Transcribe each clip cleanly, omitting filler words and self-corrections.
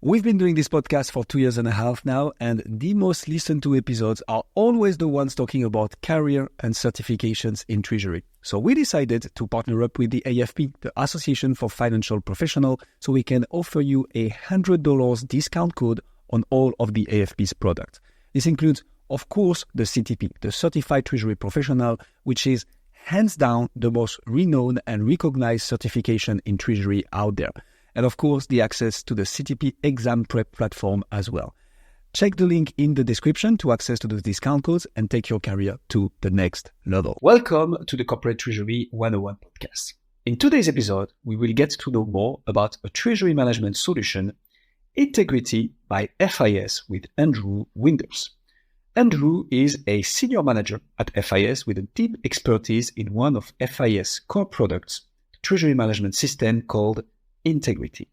We've been doing this podcast for 2.5 years now, and the most listened to episodes are always the ones talking about career and certifications in Treasury. So we decided to partner up with the AFP, the Association for Financial Professionals, so we can offer you a $100 discount code on all of the AFP's products. This includes, of course, the CTP, the Certified Treasury Professional, which is hands down the most renowned and recognized certification in Treasury out there. And of course, the access to the CTP exam prep platform as well. Check the link in the description to access to those discount codes and take your career to the next level. Welcome to the Corporate Treasury 101 podcast. In today's episode, we will get to know more about a treasury management solution, Integrity by FIS with Andrew Winders. Andrew is a senior manager at FIS with a deep expertise in one of FIS core products, Treasury Management System called Integrity.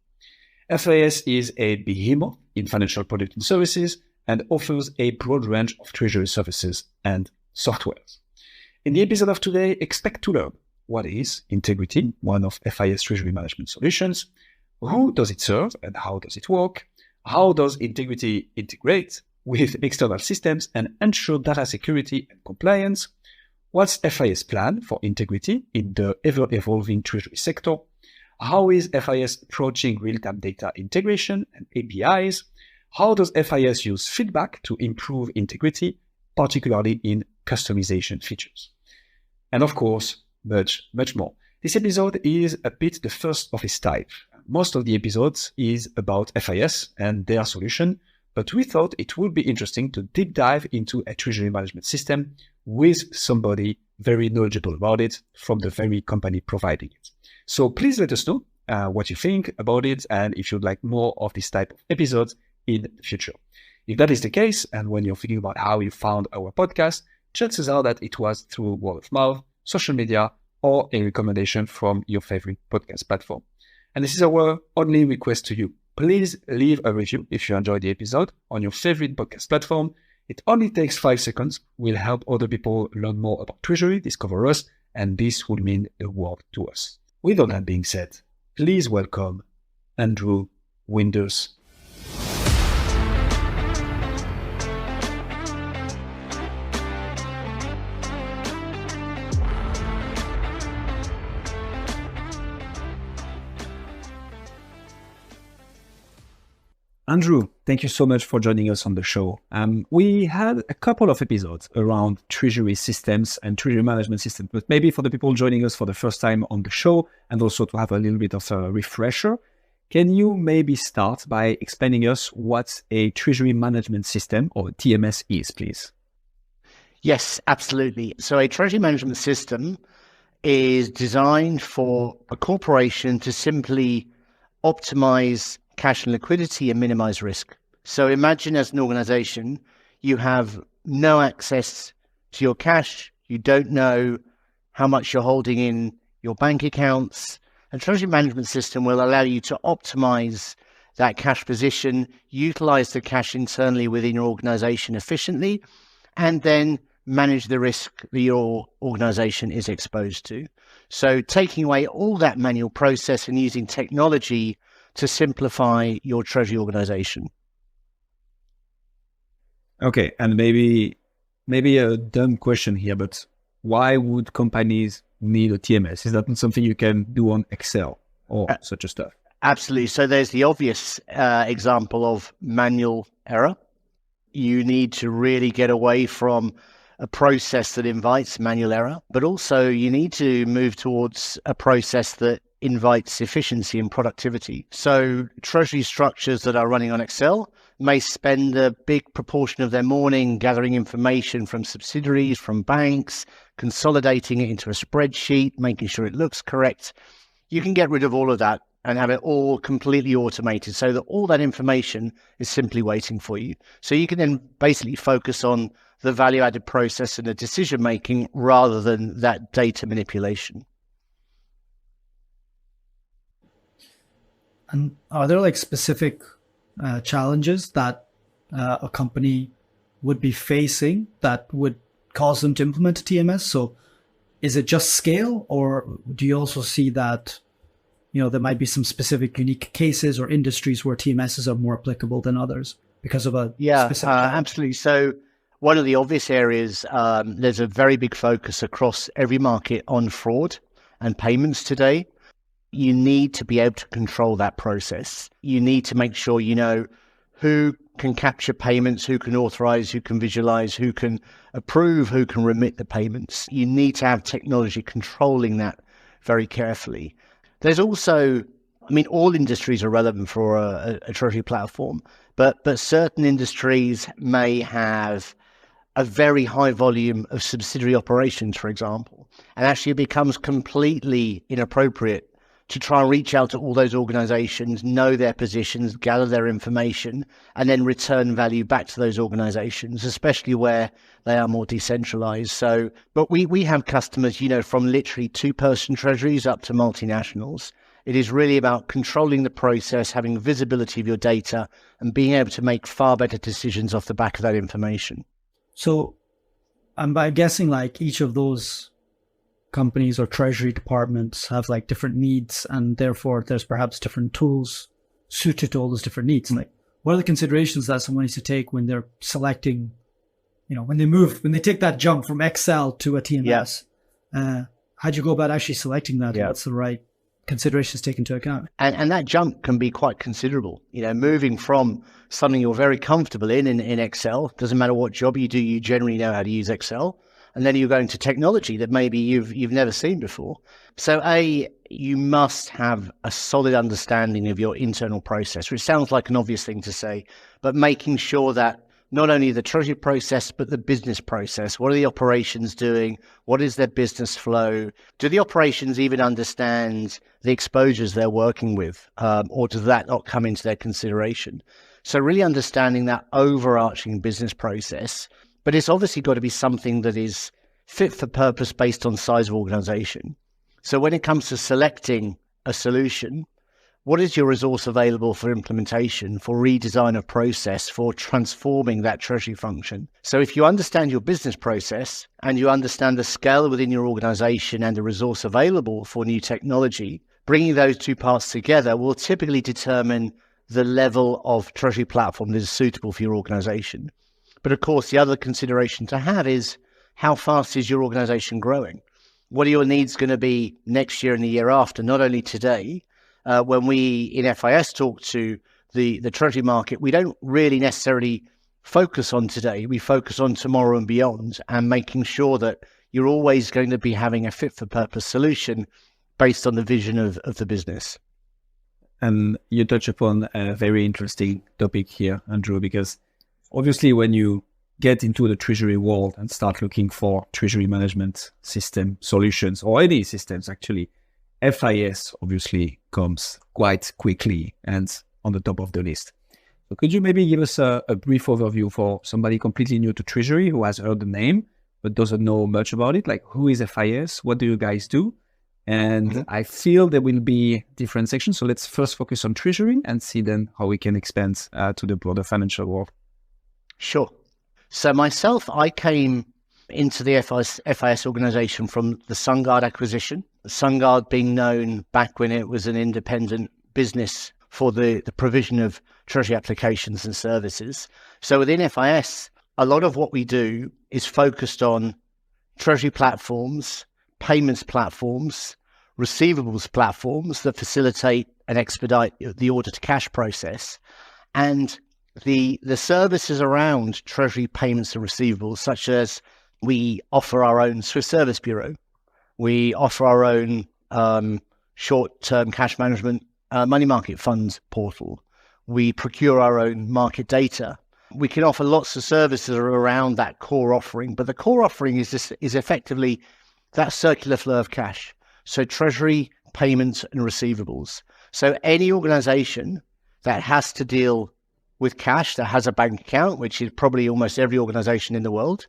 FIS is a behemoth in financial products and services and offers a broad range of treasury services and softwares. In the episode of today, expect to learn what is Integrity, one of FIS treasury management solutions, who does it serve and how does it work, how does Integrity integrate with external systems and ensure data security and compliance, what's FIS plan for Integrity in the ever-evolving treasury sector, how is FIS approaching real-time data integration and APIs? How does FIS use feedback to improve integrity, particularly in customization features? And of course, much more. This episode is a bit the first of its type. Most of the episodes is about FIS and their solution, but we thought it would be interesting to deep dive into a treasury management system with somebody very knowledgeable about it from the very company providing it. So please let us know what you think about it and if you'd like more of this type of episodes in the future. If that is the case, and when you're thinking about how you found our podcast, chances are that it was through word of mouth, social media, or a recommendation from your favorite podcast platform. And this is our only request to you. Please leave a review if you enjoyed the episode on your favorite podcast platform. It only takes 5 seconds, will help other people learn more about Treasury, discover us, and this will mean the world to us. With all that being said, please welcome Andrew Winders. Andrew, thank you so much for joining us on the show. We had a couple of episodes around treasury systems and treasury management systems, but maybe for the people joining us for the first time on the show and also to have a little bit of a refresher, can you maybe start by explaining us what a treasury management system or TMS is, please? Yes, absolutely. So a treasury management system is designed for a corporation to simply optimize cash and liquidity and minimize risk. So imagine as an organization, you have no access to your cash. You don't know how much you're holding in your bank accounts. A treasury management system will allow you to optimize that cash position, utilize the cash internally within your organization efficiently, and then manage the risk that your organization is exposed to. So taking away all that manual process and using technology to simplify your treasury organization. Okay, and maybe a dumb question here, but why would companies need a TMS? Is that not something you can do on Excel or such a stuff? Absolutely. So there's the obvious example of manual error. You need to really get away from a process that invites manual error, but also you need to move towards a process that invites efficiency and productivity. So treasury structures that are running on Excel may spend a big proportion of their morning gathering information from subsidiaries, from banks, consolidating it into a spreadsheet, making sure it looks correct. You can get rid of all of that and have it all completely automated so that all that information is simply waiting for you. So you can then basically focus on the value-added process and the decision-making rather than that data manipulation. And are there like specific challenges that a company would be facing that would cause them to implement a TMS? So is it just scale, or do you also see that there might be some specific unique cases or industries where TMSs are more applicable than others because of a specific absolutely. So one of the obvious areas, there's a very big focus across every market on fraud and payments today. You need to be able to control that process. You need to make sure you know who can capture payments, who can authorize, who can visualize, who can approve, who can remit the payments. You need to have technology controlling that very carefully. There's also, all industries are relevant for a treasury platform, but certain industries may have a very high volume of subsidiary operations, for example, and actually it becomes completely inappropriate to try and reach out to all those organizations, know their positions, gather their information, and then return value back to those organizations, especially where they are more decentralized. So, but we have customers, from literally 2-person treasuries up to multinationals. It is really about controlling the process, having visibility of your data, and being able to make far better decisions off the back of that information. So I'm guessing like each of those companies or treasury departments have like different needs, and therefore there's perhaps different tools suited to all those different needs. Like, what are the considerations that someone needs to take when they're selecting, when they take that jump from Excel to a TMS? How'd you go about actually selecting that? Yeah. What's the right considerations taken into account? And that jump can be quite considerable. Moving from something you're very comfortable in Excel, doesn't matter what job you do, you generally know how to use Excel. And then you're going to technology that maybe you've never seen before. So you must have a solid understanding of your internal process, which sounds like an obvious thing to say, but making sure that not only the treasury process, but the business process. What are the operations doing? What is their business flow? Do the operations even understand the exposures they're working with? Or does that not come into their consideration? So really understanding that overarching business process. But it's obviously got to be something that is fit for purpose based on size of organization. So when it comes to selecting a solution, what is your resource available for implementation, for redesign of process, for transforming that treasury function? So if you understand your business process and you understand the scale within your organization and the resource available for new technology, bringing those two parts together will typically determine the level of treasury platform that is suitable for your organization. But of course, the other consideration to have is how fast is your organization growing? What are your needs going to be next year and the year after? Not only today, when we in FIS talk to the treasury market, we don't really necessarily focus on today. We focus on tomorrow and beyond, and making sure that you're always going to be having a fit for purpose solution based on the vision of the business. And you touch upon a very interesting topic here, Andrew, because obviously when you get into the treasury world and start looking for treasury management system solutions, or any systems actually, FIS obviously comes quite quickly and on the top of the list. So could you maybe give us a brief overview for somebody completely new to treasury who has heard the name but doesn't know much about it? Like, who is FIS? What do you guys do? And I feel there will be different sections. So let's first focus on treasury and see then how we can expand to the broader financial world. Sure. So myself, I came into the FIS organization from the SunGard acquisition. SunGard being known back when it was an independent business for the provision of treasury applications and services. So within FIS, a lot of what we do is focused on treasury platforms, payments platforms, receivables platforms that facilitate and expedite the order to cash process. And the services around treasury payments and receivables, such as we offer our own Swiss Service Bureau, we offer our own short-term cash management money market funds portal, we procure our own market data. We can offer lots of services around that core offering, but the core offering is effectively that circular flow of cash. So treasury, payments, and receivables. So any organization that has to deal with cash, that has a bank account, which is probably almost every organization in the world,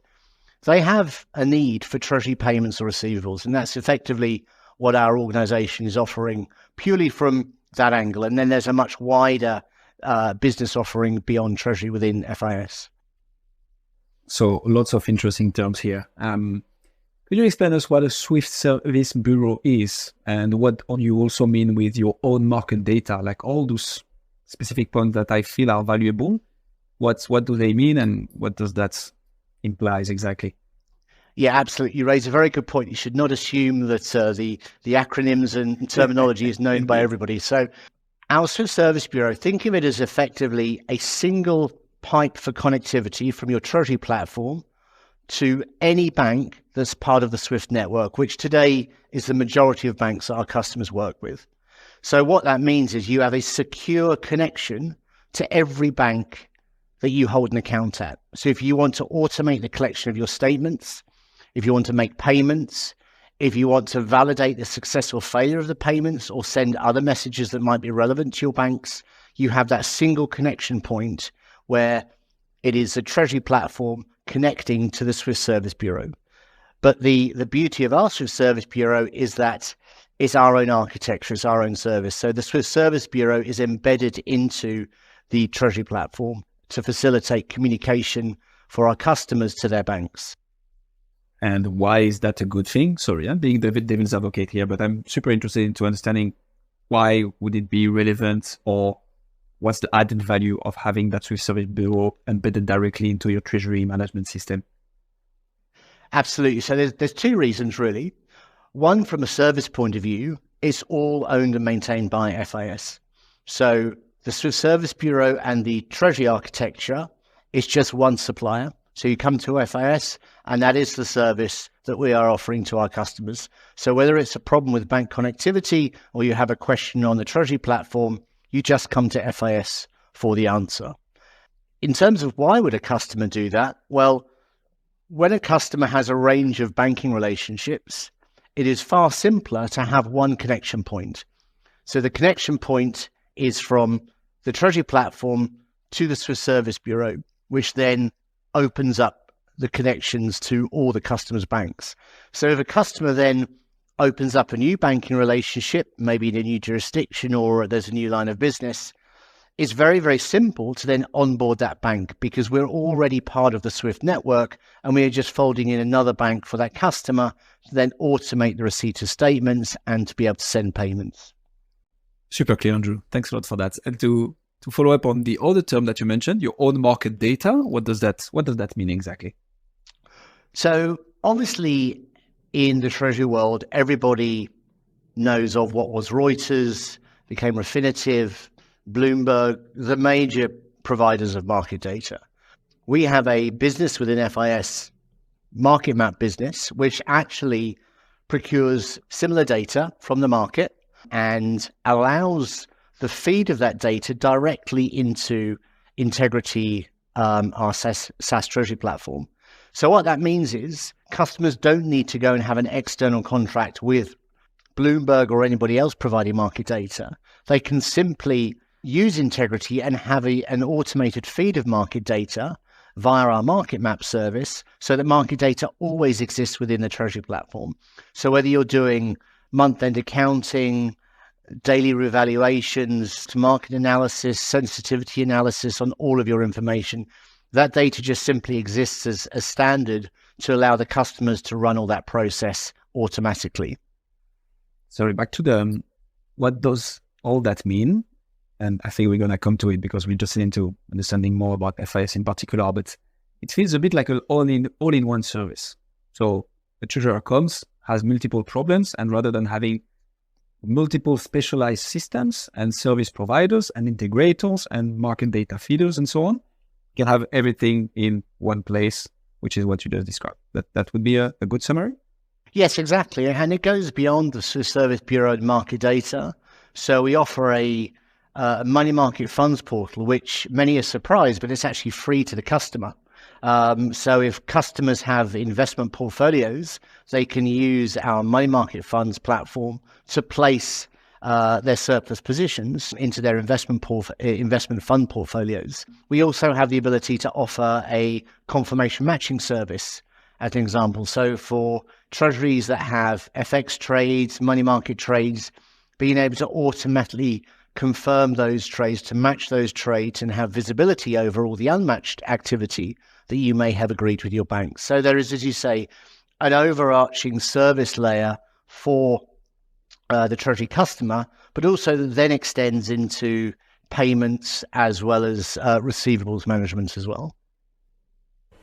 they have a need for treasury payments or receivables. And that's effectively what our organization is offering purely from that angle. And then there's a much wider business offering beyond treasury within FIS. So lots of interesting terms here. Could you explain us what a Swift Service Bureau is and what you also mean with your own market data, like all those specific points that I feel are valuable? What do they mean and what does that imply exactly? Yeah, absolutely. You raise a very good point. You should not assume that the acronyms and terminology is known by everybody. So our Swift Service Bureau, think of it as effectively a single pipe for connectivity from your Treasury platform to any bank that's part of the Swift network, which today is the majority of banks that our customers work with. So what that means is you have a secure connection to every bank that you hold an account at. So if you want to automate the collection of your statements, if you want to make payments, if you want to validate the successful failure of the payments or send other messages that might be relevant to your banks, you have that single connection point where it is a Treasury platform connecting to the Swift Service Bureau. But the beauty of our Swift Service Bureau is that it's our own architecture, it's our own service. So the Swift Service Bureau is embedded into the Treasury platform to facilitate communication for our customers to their banks. And why is that a good thing? Sorry, I'm being the devil's advocate here, but I'm super interested into understanding why would it be relevant or what's the added value of having that Swift Service Bureau embedded directly into your treasury management system? Absolutely. So there's two reasons, really. One, from a service point of view, it's all owned and maintained by FIS. So the Swift Service Bureau and the Treasury architecture is just one supplier. So you come to FIS, and that is the service that we are offering to our customers. So whether it's a problem with bank connectivity or you have a question on the Treasury platform, you just come to FIS for the answer. In terms of why would a customer do that? Well, when a customer has a range of banking relationships, it is far simpler to have one connection point. So the connection point is from the Treasury platform to the Swift Service Bureau, which then opens up the connections to all the customers' banks. So if a customer then opens up a new banking relationship, maybe in a new jurisdiction or there's a new line of business, it's very, very simple to then onboard that bank because we're already part of the Swift network and we are just folding in another bank for that customer to then automate the receipt of statements and to be able to send payments. Super clear, Andrew. Thanks a lot for that. And to follow up on the other term that you mentioned, your own market data, what does that mean exactly? So obviously in the Treasury world, everybody knows of what was Reuters, became Refinitiv, Bloomberg, the major providers of market data. We have a business within FIS, market map business, which actually procures similar data from the market and allows the feed of that data directly into Integrity, our SaaS Treasury platform. So what that means is customers don't need to go and have an external contract with Bloomberg or anybody else providing market data. They can simply use Integrity and have an automated feed of market data via our market map service so that market data always exists within the Treasury platform. So whether you're doing month-end accounting, daily revaluations, market analysis, sensitivity analysis on all of your information, that data just simply exists as standard to allow the customers to run all that process automatically. Sorry, back to what does all that mean? And I think we're going to come to it because we're just into understanding more about FIS in particular, but it feels a bit like an all-in-one service. So the treasurer comes, has multiple problems, and rather than having multiple specialized systems and service providers and integrators and market data feeders and so on, you can have everything in one place, which is what you just described. That would be a good summary? Yes, exactly. And it goes beyond the Swiss Service Bureau and market data. So we offer a money market funds portal, which many are surprised, but it's actually free to the customer. So if customers have investment portfolios, they can use our money market funds platform to place their surplus positions into their investment fund portfolios. We also have the ability to offer a confirmation matching service as an example. So for treasuries that have FX trades, money market trades, being able to automatically confirm those trades, to match those trades and have visibility over all the unmatched activity that you may have agreed with your bank. So there is, as you say, an overarching service layer for the Treasury customer, but also then extends into payments as well as receivables management as well.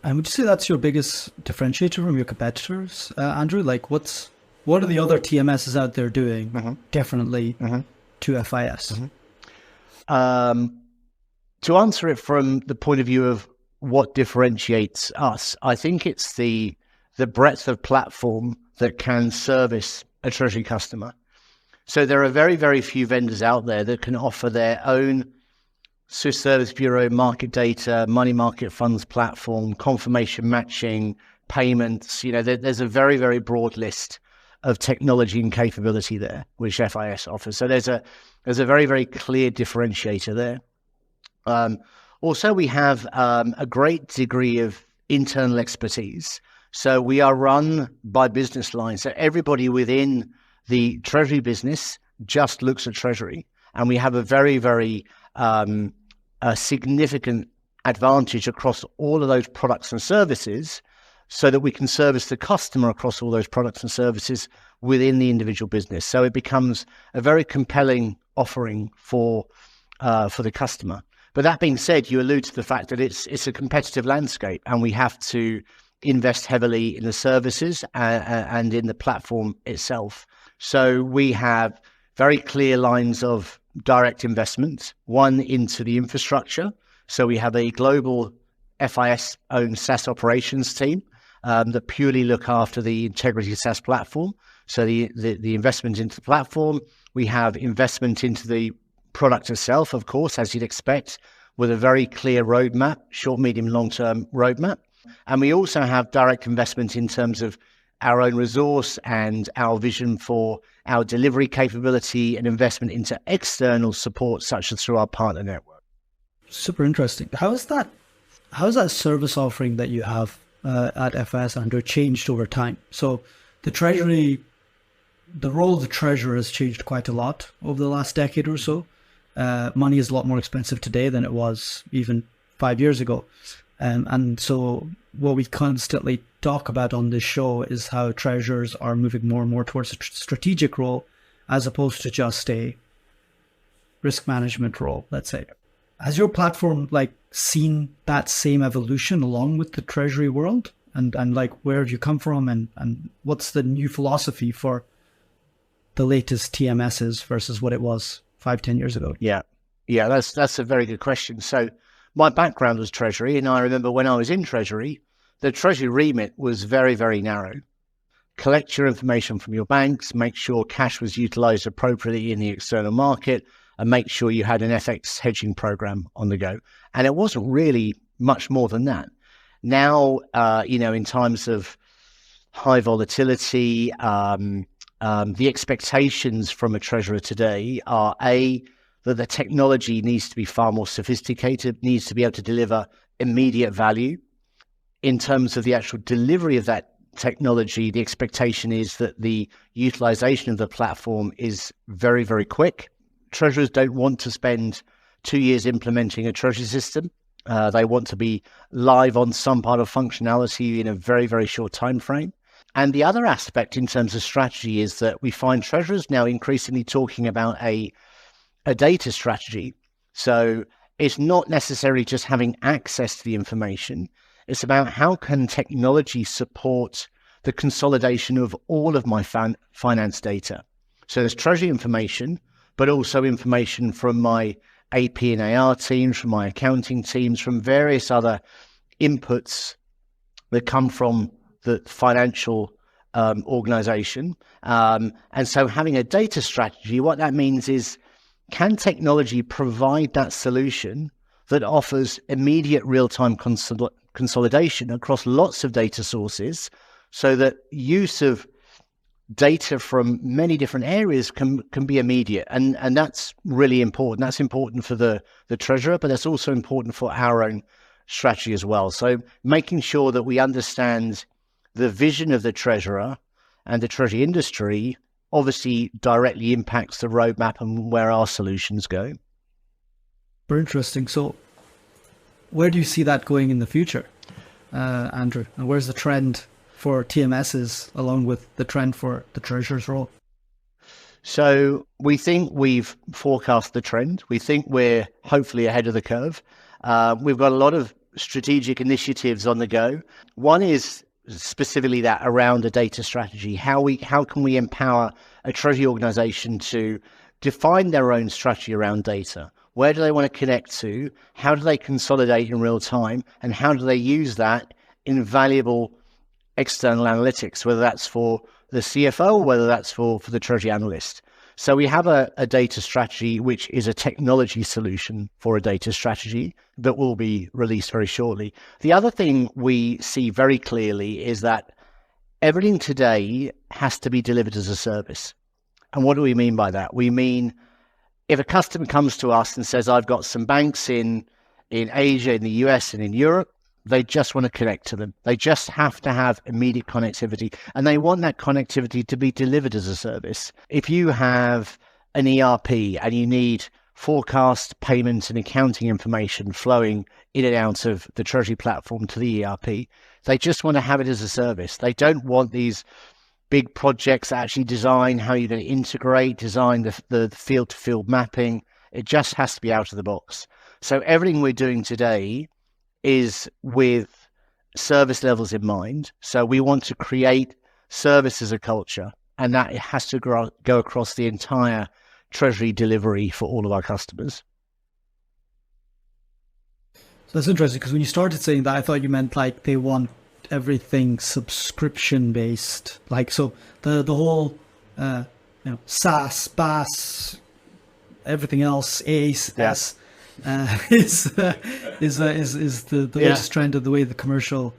And would you say that's your biggest differentiator from your competitors, Andrew? Like, what are the other TMSs out there doing differently to FIS? To answer it from the point of view of what differentiates us, I think it's the breadth of platform that can service a Treasury customer. So there are very, very few vendors out there that can offer their own Swiss Service Bureau, market data, money market funds platform, confirmation matching, payments. There's a very, very broad list of technology and capability there, which FIS offers. So there's a very, very clear differentiator there. Also, we have a great degree of internal expertise. So we are run by business lines. So everybody within the Treasury business just looks at Treasury. And we have a very, very significant advantage across all of those products and services so that we can service the customer across all those products and services within the individual business. So it becomes a very compelling offering for the customer. But that being said, you allude to the fact that it's a competitive landscape and we have to invest heavily in the services and in the platform itself. So we have very clear lines of direct investment, one into the infrastructure. So we have a global FIS-owned SaaS operations team that purely look after the Integrity SaaS platform. So the investment into the platform, we have investment into the product itself, of course, as you'd expect, with a very clear roadmap, short, medium, long-term roadmap. And we also have direct investment in terms of our own resource and our vision for our delivery capability and investment into external support, such as through our partner network. Super interesting. How is that service offering that you have at FIS, Andrew, changed over time? So the role of the treasurer has changed quite a lot over the last decade or so. Money is a lot more expensive today than it was even 5 years ago. And so what we constantly talk about on this show is how treasurers are moving more and more towards a strategic role as opposed to just a risk management role, let's say. Has your platform seen that same evolution along with the treasury world? And where do you come from and what's the new philosophy for the latest TMSs versus what it was 5-10 years ago? Yeah, that's a very good question. So my background was Treasury, and I remember when I was in Treasury, the Treasury remit was very, very narrow. Collect your information from your banks, make sure cash was utilized appropriately in the external market, and make sure you had an FX hedging program on the go. And it wasn't really much more than that. Now, in times of high volatility, the expectations from a treasurer today are that the technology needs to be far more sophisticated, needs to be able to deliver immediate value. In terms of the actual delivery of that technology, the expectation is that the utilization of the platform is very, very quick. Treasurers don't want to spend 2 years implementing a treasury system. They want to be live on some part of functionality in a very, very short time frame. And the other aspect in terms of strategy is that we find treasurers now increasingly talking about a data strategy. So it's not necessarily just having access to the information. It's about how can technology support the consolidation of all of my finance data. So there's treasury information, but also information from my AP and AR teams, from my accounting teams, from various other inputs that come from the financial organization. And so having a data strategy, what that means is, can technology provide that solution that offers immediate real-time consolidation across lots of data sources so that use of data from many different areas can be immediate? And that's really important. That's important for the treasurer, but that's also important for our own strategy as well. So making sure that we understand the vision of the treasurer and the treasury industry obviously directly impacts the roadmap and where our solutions go. Very interesting. So where do you see that going in the future, Andrew? And where's the trend for TMSs along with the trend for the treasurer's role? So we think we've forecast the trend. We think we're hopefully ahead of the curve. We've got a lot of strategic initiatives on the go. One is specifically that around a data strategy. How can we empower a treasury organization to define their own strategy around data? Where do they want to connect to? How do they consolidate in real time? And how do they use that in valuable external analytics, whether that's for the CFO or whether that's for the treasury analyst? So we have a data strategy, which is a technology solution for a data strategy that will be released very shortly. The other thing we see very clearly is that everything today has to be delivered as a service. And what do we mean by that? We mean if a customer comes to us and says, I've got some banks in Asia, in the US, and in Europe, they just want to connect to them. They just have to have immediate connectivity, and they want that connectivity to be delivered as a service. If you have an ERP and you need forecast, payments, and accounting information flowing in and out of the Treasury platform to the ERP, they just want to have it as a service. They don't want these big projects that actually design how you're going to integrate, design the field-to-field mapping. It just has to be out of the box. So everything we're doing today is with service levels in mind. So we want to create service as a culture, and that it has to go across the entire treasury delivery for all of our customers. So that's interesting, because when you started saying that, I thought you meant like they want everything subscription based, like so the whole SaaS, BaaS, everything else, ACE, is the latest trend of the way the commercial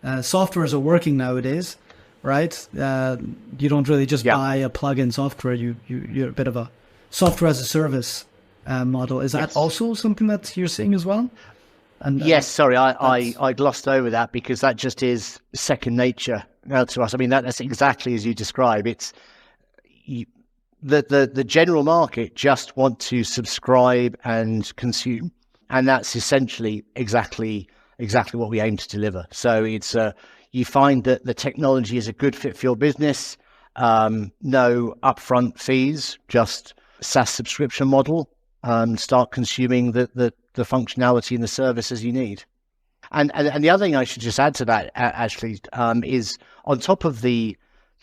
softwares are working nowadays, right? You don't really just buy a plug-in software. You're a bit of a software as a service model. Is that also something that you're seeing as well? And yes, sorry, I glossed over that because that just is second nature to us. I mean, that's exactly as you describe. It's the general market just want to subscribe and consume, and that's essentially exactly what we aim to deliver. So it's you find that the technology is a good fit for your business, no upfront fees, just SaaS subscription model, start consuming the functionality and the services you need. And the other thing I should just add to that actually is on top of the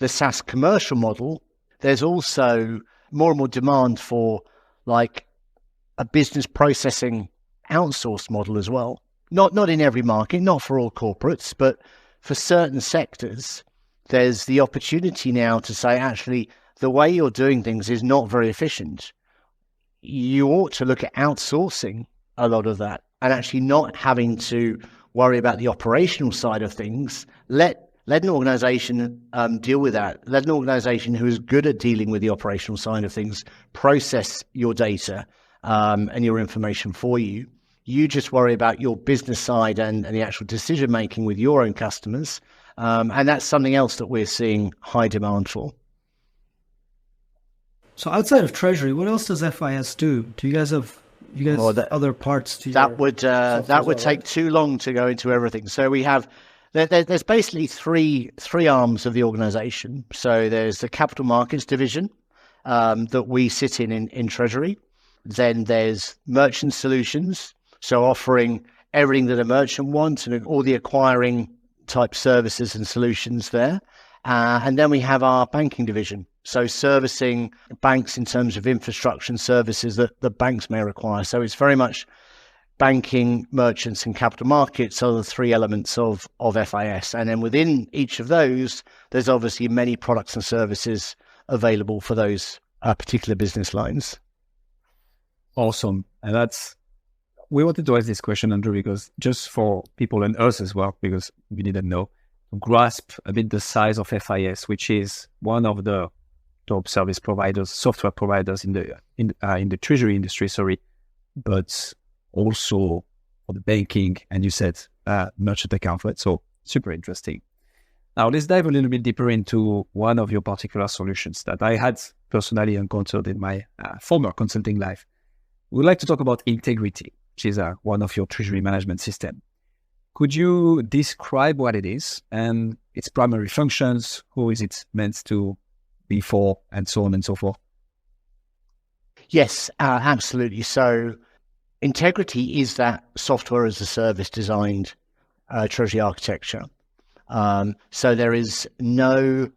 SaaS commercial model, there's also more and more demand for like a business processing outsourced model as well. Not in every market, not for all corporates, but for certain sectors, there's the opportunity now to say, actually, the way you're doing things is not very efficient. You ought to look at outsourcing a lot of that and actually not having to worry about the operational side of things. Let an organization deal with that. Let an organization who is good at dealing with the operational side of things process your data and your information for you. You just worry about your business side and the actual decision making with your own customers. And that's something else that we're seeing high demand for. So outside of Treasury, what else does FIS do? Do you guys have other parts to that would take too long to go into everything. So we have there's basically three arms of the organization. So there's the capital markets division that we sit in Treasury. Then there's merchant solutions, so offering everything that a merchant wants and all the acquiring type services and solutions there. And then we have our banking division, so servicing banks in terms of infrastructure and services that the banks may require. So it's very much banking, merchants, and capital markets are the three elements of FIS. And then within each of those, there's obviously many products and services available for those particular business lines. Awesome. And we wanted to ask this question, Andrew, because just for people and us as well, because we didn't know, to grasp a bit the size of FIS, which is one of the top service providers, software providers in the treasury industry, but also for the banking, and you said merchant account, right? So super interesting. Now let's dive a little bit deeper into one of your particular solutions that I had personally encountered in my former consulting life. We'd like to talk about Integrity, which is one of your treasury management system. Could you describe what it is and its primary functions, who is it meant to be for, and so on and so forth? Yes, absolutely. So Integrity is that software as a service designed treasury architecture. So there is no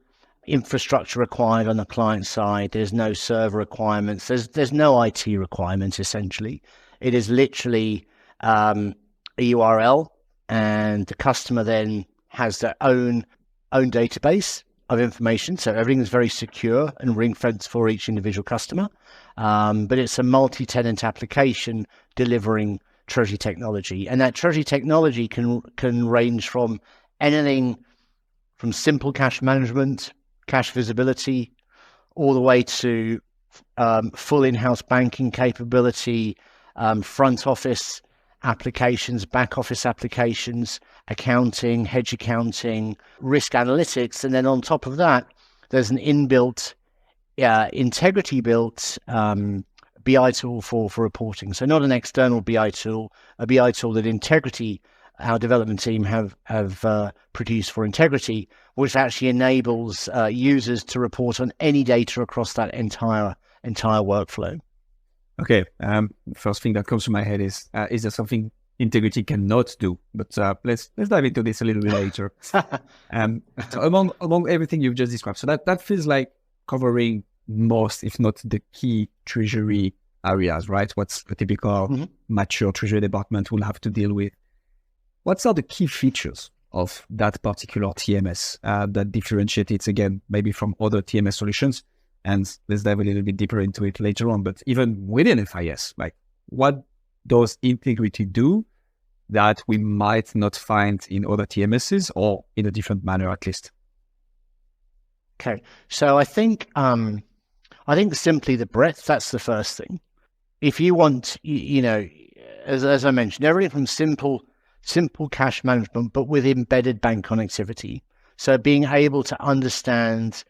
infrastructure required on the client side. There's no server requirements. There's no IT requirements, essentially. It is literally a URL, and the customer then has their own database of information. So everything is very secure and ring-fenced for each individual customer. But it's a multi-tenant application delivering treasury technology. And that treasury technology can range from anything from simple cash management, cash visibility, all the way to full in-house banking capability, front office applications, back office applications, accounting, hedge accounting, risk analytics. And then on top of that, there's an inbuilt Integrity built BI tool for reporting. So not an external BI tool, a BI tool that Integrity, our development team, have produced for Integrity, which actually enables users to report on any data across that entire workflow. Okay. First thing that comes to my head is there something Integrity cannot do? But let's dive into this a little bit later. So among everything you've just described, so that feels like covering most, if not the key treasury areas, right? What's a typical mature treasury department will have to deal with. What are the key features of that particular TMS that differentiate it, again, maybe from other TMS solutions? And let's dive a little bit deeper into it later on. But even within FIS, like, what does Integrity do that we might not find in other TMSs, or in a different manner at least? Okay, so I think simply the breadth, that's the first thing. If you want, as I mentioned, everything from simple cash management, but with embedded bank connectivity. So being able to understand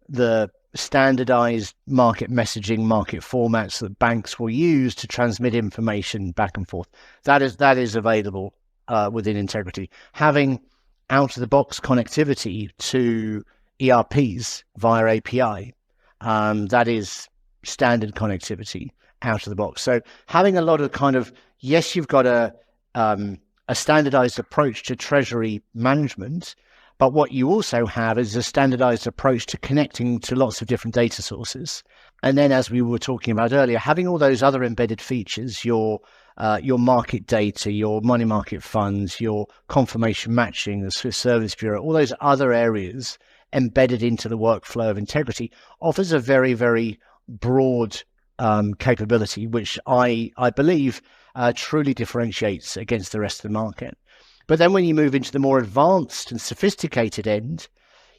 the standardized market messaging, market formats that banks will use to transmit information back and forth. That is available within Integrity. Having out-of-the-box connectivity to ERPs via API, that is standard connectivity out of the box. So having a lot of yes, you've got a standardized approach to treasury management, but what you also have is a standardized approach to connecting to lots of different data sources. And then, as we were talking about earlier, having all those other embedded features, your market data, your money market funds, your confirmation matching, the Swiss Service Bureau, all those other areas embedded into the workflow of Integrity offers a very, very broad capability, which I believe truly differentiates against the rest of the market. But then when you move into the more advanced and sophisticated end,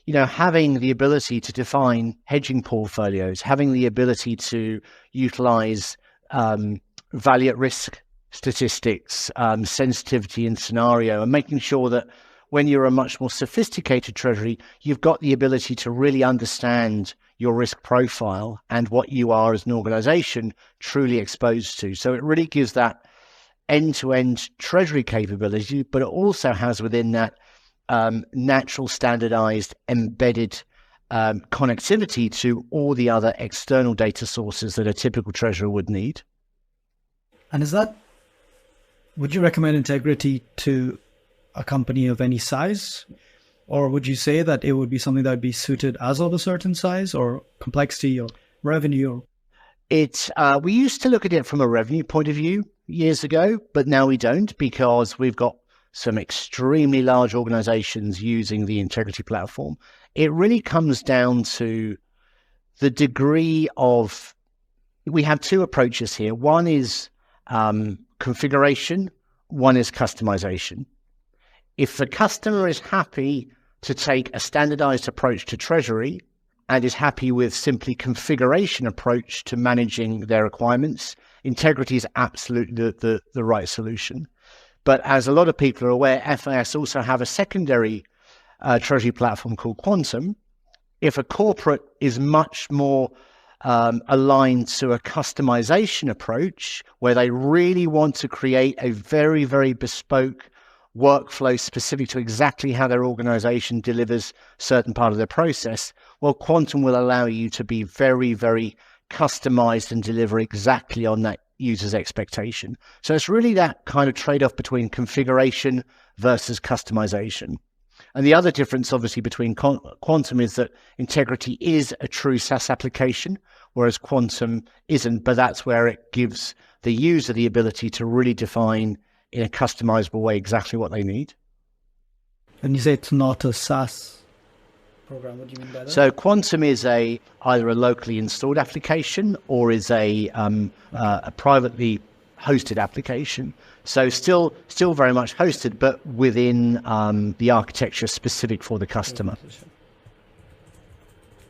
having the ability to define hedging portfolios, having the ability to utilize value at risk statistics, sensitivity and scenario, and making sure that when you're a much more sophisticated treasury, you've got the ability to really understand your risk profile and what you are as an organization truly exposed to. So it really gives that end-to-end treasury capability, but it also has within that natural standardized embedded connectivity to all the other external data sources that a typical treasurer would need. And would you recommend Integrity to a company of any size? Or would you say that it would be something that would be suited as of a certain size or complexity or revenue? We used to look at it from a revenue point of view years ago, but now we don't, because we've got some extremely large organizations using the Integrity platform. It really comes down to the degree of, we have two approaches here. One is configuration, one is customization. If the customer is happy to take a standardized approach to treasury and is happy with simply configuration approach to managing their requirements, Integrity is absolutely the right solution. But as a lot of people are aware, FIS also have a secondary treasury platform called Quantum. If a corporate is much more aligned to a customization approach, where they really want to create a very, very bespoke workflow specific to exactly how their organization delivers certain part of their process, well, Quantum will allow you to be very, very customized and deliver exactly on that user's expectation. So it's really that kind of trade-off between configuration versus customization. And the other difference, obviously, between Quantum is that Integrity is a true SaaS application, whereas Quantum isn't, but that's where it gives the user the ability to really define in a customizable way exactly what they need. And you say it's not a SaaS program. What do you mean by that? So Quantum is either a locally installed application or is a privately hosted application. So still very much hosted, but within the architecture specific for the customer.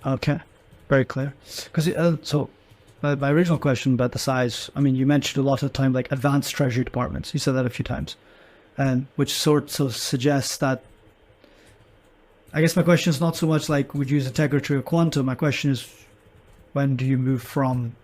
Okay, very clear. Because so my original question about the size, I mean, you mentioned a lot of time like advanced treasury departments. You said that a few times, and which sort of suggests that. I guess my question is not so much like would you use Integrity or Quantum. My question is, when do you move from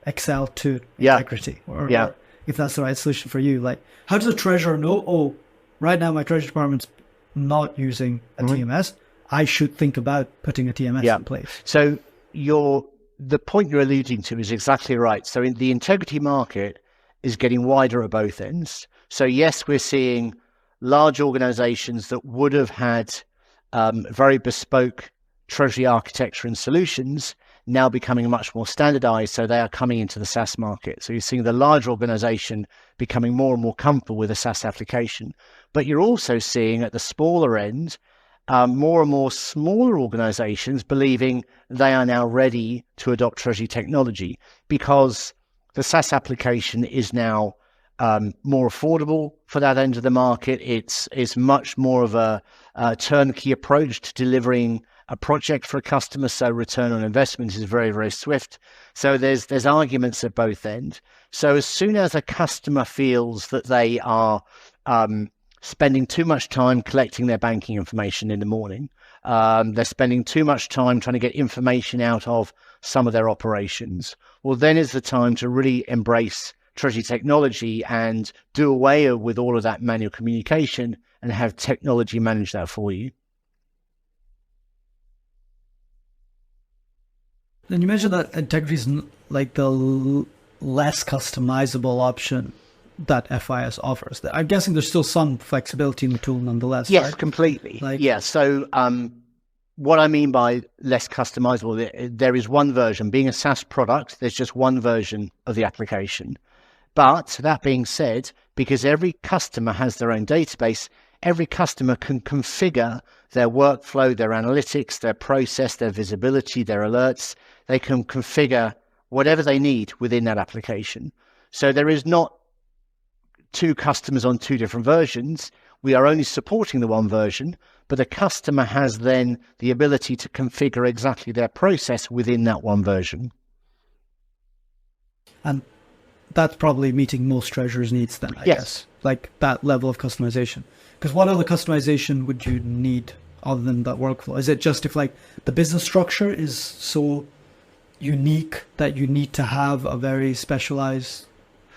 Excel to Integrity? Or if that's the right solution for you. Like, how does a treasurer know, oh, right now my treasury department's not using a TMS. I should think about putting a TMS in place. So the point you're alluding to is exactly right. So in the integrity market is getting wider at both ends. So yes, we're seeing large organizations that would have had very bespoke treasury architecture and solutions now becoming much more standardized. So they are coming into the SaaS market. So you're seeing the large organization becoming more and more comfortable with a SaaS application. But you're also seeing at the smaller end, more and more smaller organizations believing they are now ready to adopt treasury technology because the SaaS application is now more affordable for that end of the market. It's much more of a turnkey approach to delivering a project for a customer, so return on investment is very, very swift. So there's arguments at both ends. So as soon as a customer feels that they are spending too much time collecting their banking information in the morning, they're spending too much time trying to get information out of some of their operations, well, then is the time to really embrace treasury technology and do away with all of that manual communication and have technology manage that for you. Then you mentioned that Integrity is like the less customizable option that FIS offers. I'm guessing there's still some flexibility in the tool nonetheless. Yes, right? completely. So what I mean by less customizable, there is one version. Being a SaaS product, there's just one version of the application. But that being said, because every customer has their own database, every customer can configure their workflow, their analytics, their process, their visibility, their alerts. They can configure whatever they need within that application. So there is not two customers on two different versions. We are only supporting the one version, but the customer has then the ability to configure exactly their process within that one version. And that's probably meeting most treasurers' needs then, I guess. Like that level of customization. Because what other customization would you need other than that workflow? Is it just if like the business structure is so unique that you need to have a very specialized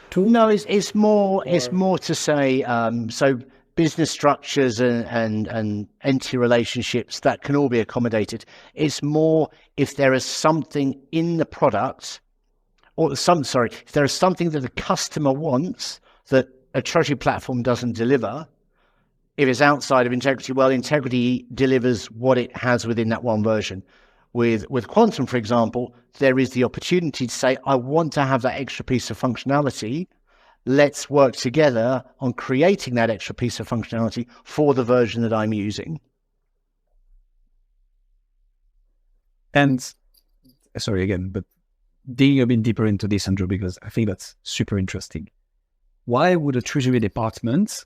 tool? No, it's more to say, so business structures and entity relationships, that can all be accommodated. It's more if there is something in the product if there is something that the customer wants that a treasury platform doesn't deliver, if it's outside of Integrity, well, Integrity delivers what it has within that one version. With Quantum, for example, there is the opportunity to say, I want to have that extra piece of functionality. Let's work together on creating that extra piece of functionality for the version that I'm using. And sorry again, but digging a bit deeper into this, Andrew, because I think that's super interesting. Why would a treasury department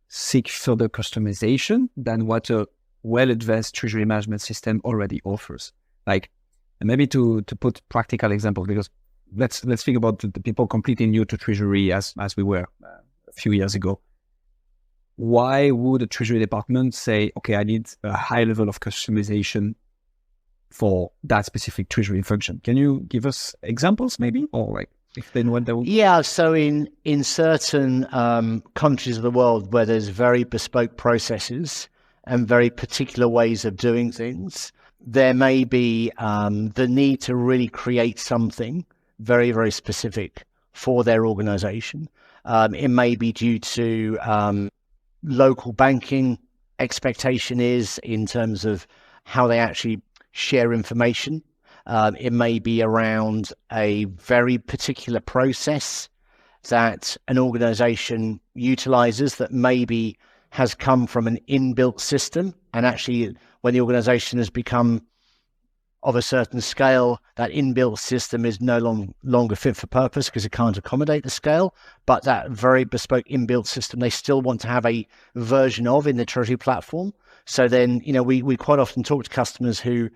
seek further customization than what a well-advanced treasury management system already offers? Like, and maybe to put practical example, because let's think about the people completely new to treasury as we were a few years ago. Why would a treasury department say, okay, I need a high level of customization for that specific treasury function? Can you give us examples maybe? Or like, explain what that would be? Yeah, so in certain countries of the world where there's very bespoke processes and very particular ways of doing things, there may be the need to really create something very, very specific for their organization. It may be due to local banking expectation is in terms of how they actually share information. It may be around a very particular process that an organization utilizes that maybe has come from an inbuilt system. And actually, when the organization has become of a certain scale, that inbuilt system is no longer fit for purpose because it can't accommodate the scale. But that very bespoke inbuilt system, they still want to have a version of in the Treasury platform. So then, we quite often talk to customers who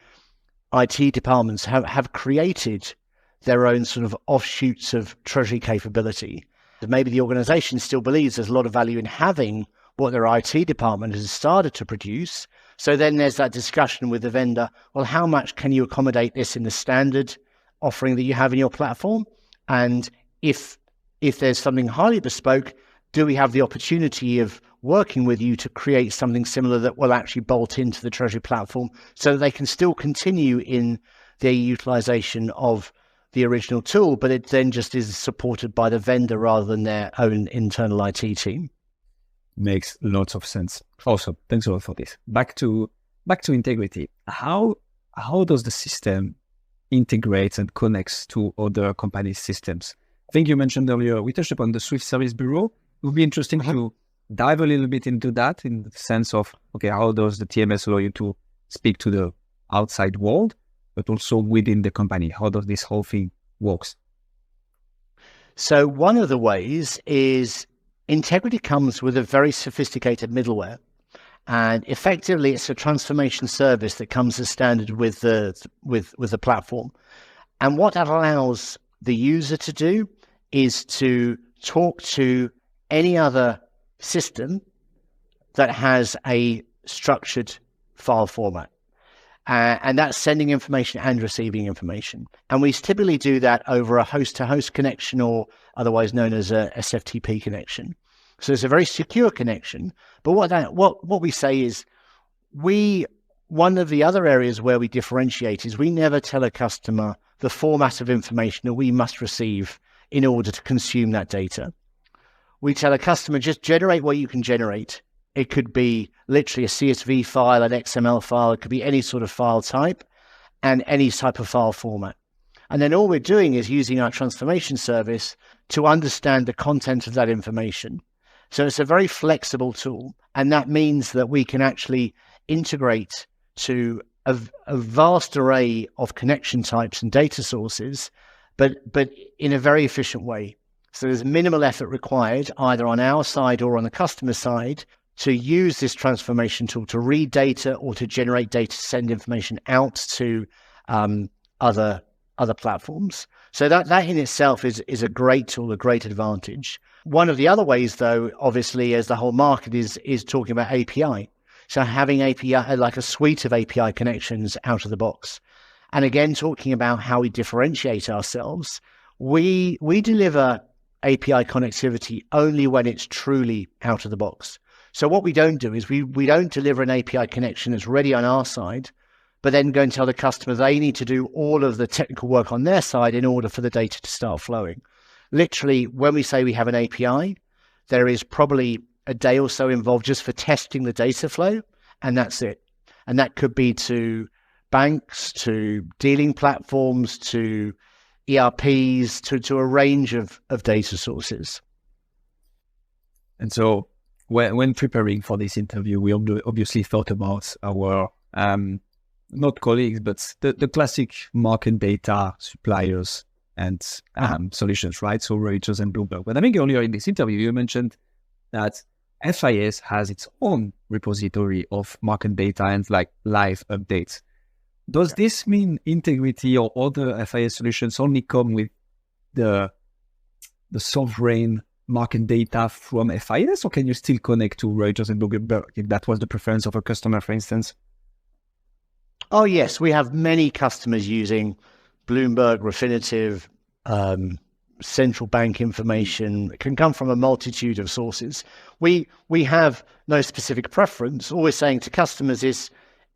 IT departments have created their own sort of offshoots of Treasury capability. Maybe the organization still believes there's a lot of value in having what their IT department has started to produce. So then there's that discussion with the vendor. Well, how much can you accommodate this in the standard offering that you have in your platform? And if there's something highly bespoke, do we have the opportunity of working with you to create something similar that will actually bolt into the Treasury platform so that they can still continue in their utilization of the original tool, but it then just is supported by the vendor rather than their own internal IT team? Makes lots of sense. Awesome. Thanks a lot for this. Back to integrity. How does the system integrate and connects to other companies' systems? I think you mentioned earlier, we touched upon the Swift Service Bureau. It would be interesting to dive a little bit into that in the sense of, okay, how does the TMS allow you to speak to the outside world, but also within the company? How does this whole thing works? So one of the ways is Integrity comes with a very sophisticated middleware, and effectively it's a transformation service that comes as standard with the platform. And what that allows the user to do is to talk to any other system that has a structured file format. And that's sending information and receiving information. And we typically do that over a host-to-host connection, or otherwise known as a SFTP connection. So it's a very secure connection. But what we say is, one of the other areas where we differentiate is we never tell a customer the format of information that we must receive in order to consume that data. We tell a customer, just generate what you can generate. It could be literally a CSV file, an XML file. It could be any sort of file type and any type of file format. And then all we're doing is using our transformation service to understand the content of that information. So it's a very flexible tool. And that means that we can actually integrate to a vast array of connection types and data sources, but in a very efficient way. So there's minimal effort required either on our side or on the customer side to use this transformation tool to read data or to generate data, to send information out to other platforms. So that in itself is a great tool, a great advantage. One of the other ways, though, obviously, as the whole market is talking about API. So having API, like a suite of API connections out of the box. And again, talking about how we differentiate ourselves, we deliver API connectivity only when it's truly out of the box. So what we don't do is we don't deliver an API connection that's ready on our side, but then go and tell the customer they need to do all of the technical work on their side in order for the data to start flowing. Literally, when we say we have an API, there is probably a day or so involved just for testing the data flow, and that's it. And that could be to banks, to dealing platforms, to ERPs, to a range of data sources. And so when preparing for this interview, we obviously thought about our, not colleagues, but the classic market data suppliers and solutions, right? So Reuters and Bloomberg. But I think earlier in this interview, you mentioned that FIS has its own repository of market data and like live updates. Does this mean Integrity or other FIS solutions only come with the sovereign market data from FIS, or can you still connect to Reuters and Bloomberg if that was the preference of a customer, for instance? Oh, yes. We have many customers using Bloomberg, Refinitiv, central bank information. It can come from a multitude of sources. We have no specific preference. All we're saying to customers is,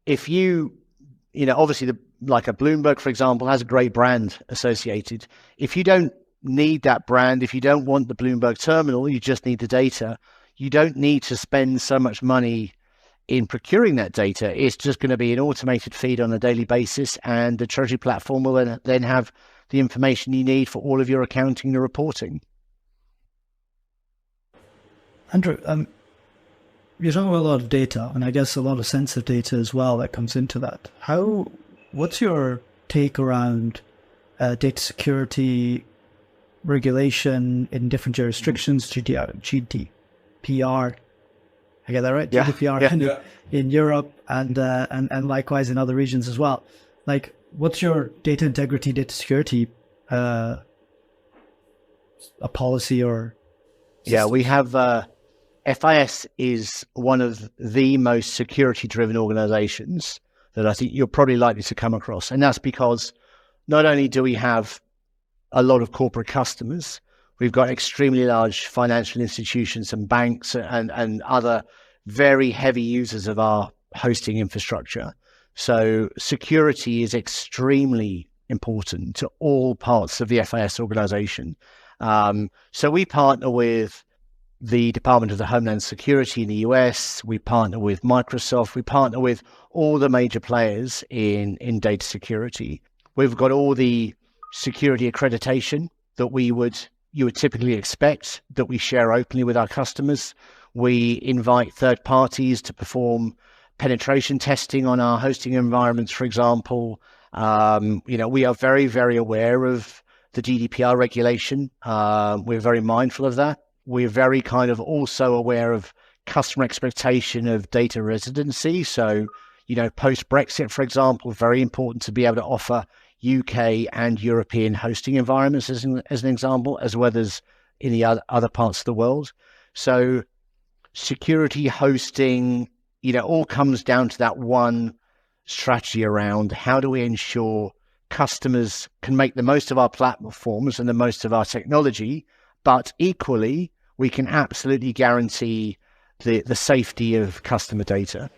if obviously like a Bloomberg, for example, has a great brand associated. If you don't need that brand, if you don't want the Bloomberg terminal, you just need the data, you don't need to spend so much money in procuring that data. It's just going to be an automated feed on a daily basis, and the Treasury platform will then have the information you need for all of your accounting and reporting. Andrew, you're talking about a lot of data, and I guess a lot of sensitive data as well that comes into that. What's your take around data security regulation in different jurisdictions, GDPR? I get that right? Yeah. GDPR in Europe and likewise in other regions as well. Like, what's your data integrity, data security a policy or system? Yeah, we have FIS is one of the most security-driven organizations that I think you're probably likely to come across. And that's because not only do we have a lot of corporate customers, we've got extremely large financial institutions and banks and other very heavy users of our hosting infrastructure. So security is extremely important to all parts of the FIS organization. So we partner with the Department of the Homeland Security in the US, we partner with Microsoft, we partner with all the major players in data security. We've got all the security accreditation that you would typically expect, that we share openly with our customers. We invite third parties to perform penetration testing on our hosting environments, for example. We are very, very aware of the GDPR regulation. We're very mindful of that. We're very kind of also aware of customer expectation of data residency. So, post-Brexit, for example, very important to be able to offer UK and European hosting environments as an example, as well as in the other parts of the world. So security, hosting, all comes down to that one strategy around how do we ensure customers can make the most of our platforms and the most of our technology, but equally, we can absolutely guarantee the safety of customer data.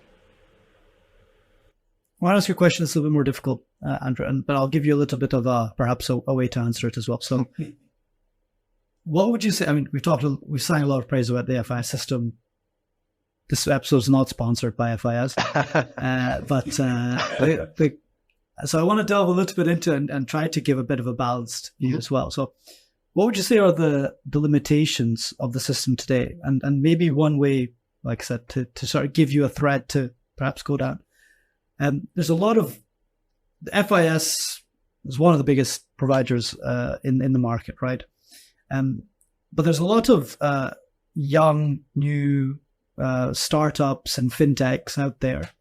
I want to ask you a question that's a little bit more difficult, Andrew, but I'll give you a little bit of perhaps a way to answer it as well. So what would you say? I mean, we've sang a lot of praise about the FIS system. This episode is not sponsored by FIS, so I want to delve a little bit into and try to give a bit of a balanced view as well. So what would you say are the limitations of the system today? And maybe one way, like I said, to sort of give you a thread to perhaps go down. There's a lot of, the FIS is one of the biggest providers in the market, right? But there's a lot of young, new startups and fintechs out there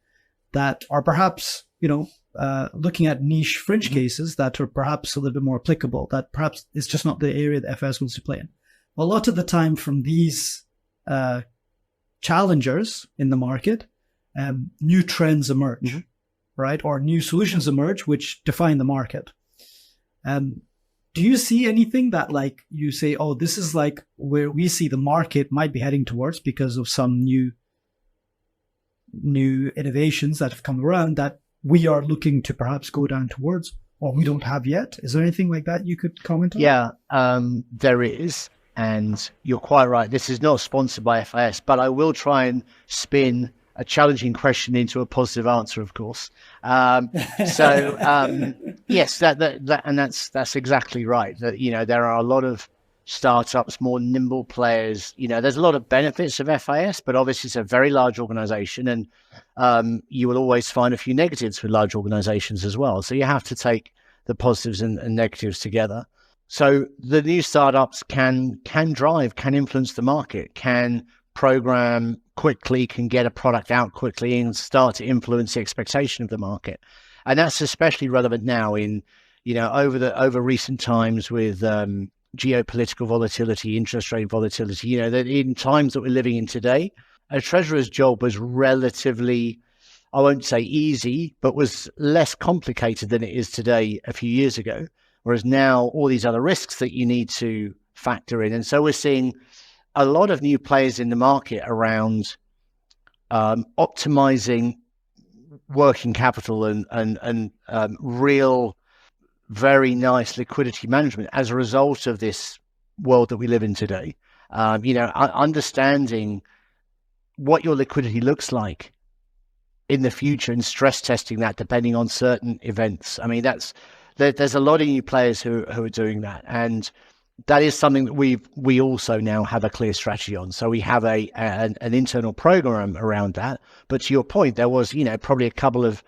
that are perhaps, looking at niche fringe cases that are perhaps a little bit more applicable, that perhaps is just not the area that FIS wants to play in. Well, a lot of the time from these challengers in the market, new trends emerge, right? Or new solutions emerge, which define the market. Do you see anything that like you say, oh, this is like where we see the market might be heading towards because of some new innovations that have come around that we are looking to perhaps go down towards, or we don't have yet? Is there anything like that you could comment on? Yeah, there is. And you're quite right. This is not sponsored by FIS, but I will try and spin a challenging question into a positive answer, of course. Yes, that's exactly right. That, there are a lot of startups, more nimble players. There's a lot of benefits of FIS, but obviously it's a very large organization, and you will always find a few negatives with large organizations as well. So you have to take the positives and negatives together. So the new startups can influence the market, can program quickly, can get a product out quickly and start to influence the expectation of the market. And that's especially relevant now in, over recent times with geopolitical volatility, interest rate volatility, that in times that we're living in today, a treasurer's job was relatively, I won't say easy, but was less complicated than it is today a few years ago. whereas now all these other risks that you need to factor in. And so we're seeing a lot of new players in the market around optimizing working capital and real, very nice liquidity management as a result of this world that we live in today. Understanding what your liquidity looks in the future and stress testing that depending on certain events. I mean, there's a lot of new players who are doing that, and that is something that we also now have a clear strategy on. So we have an internal program around that. But to your point, there was probably a couple of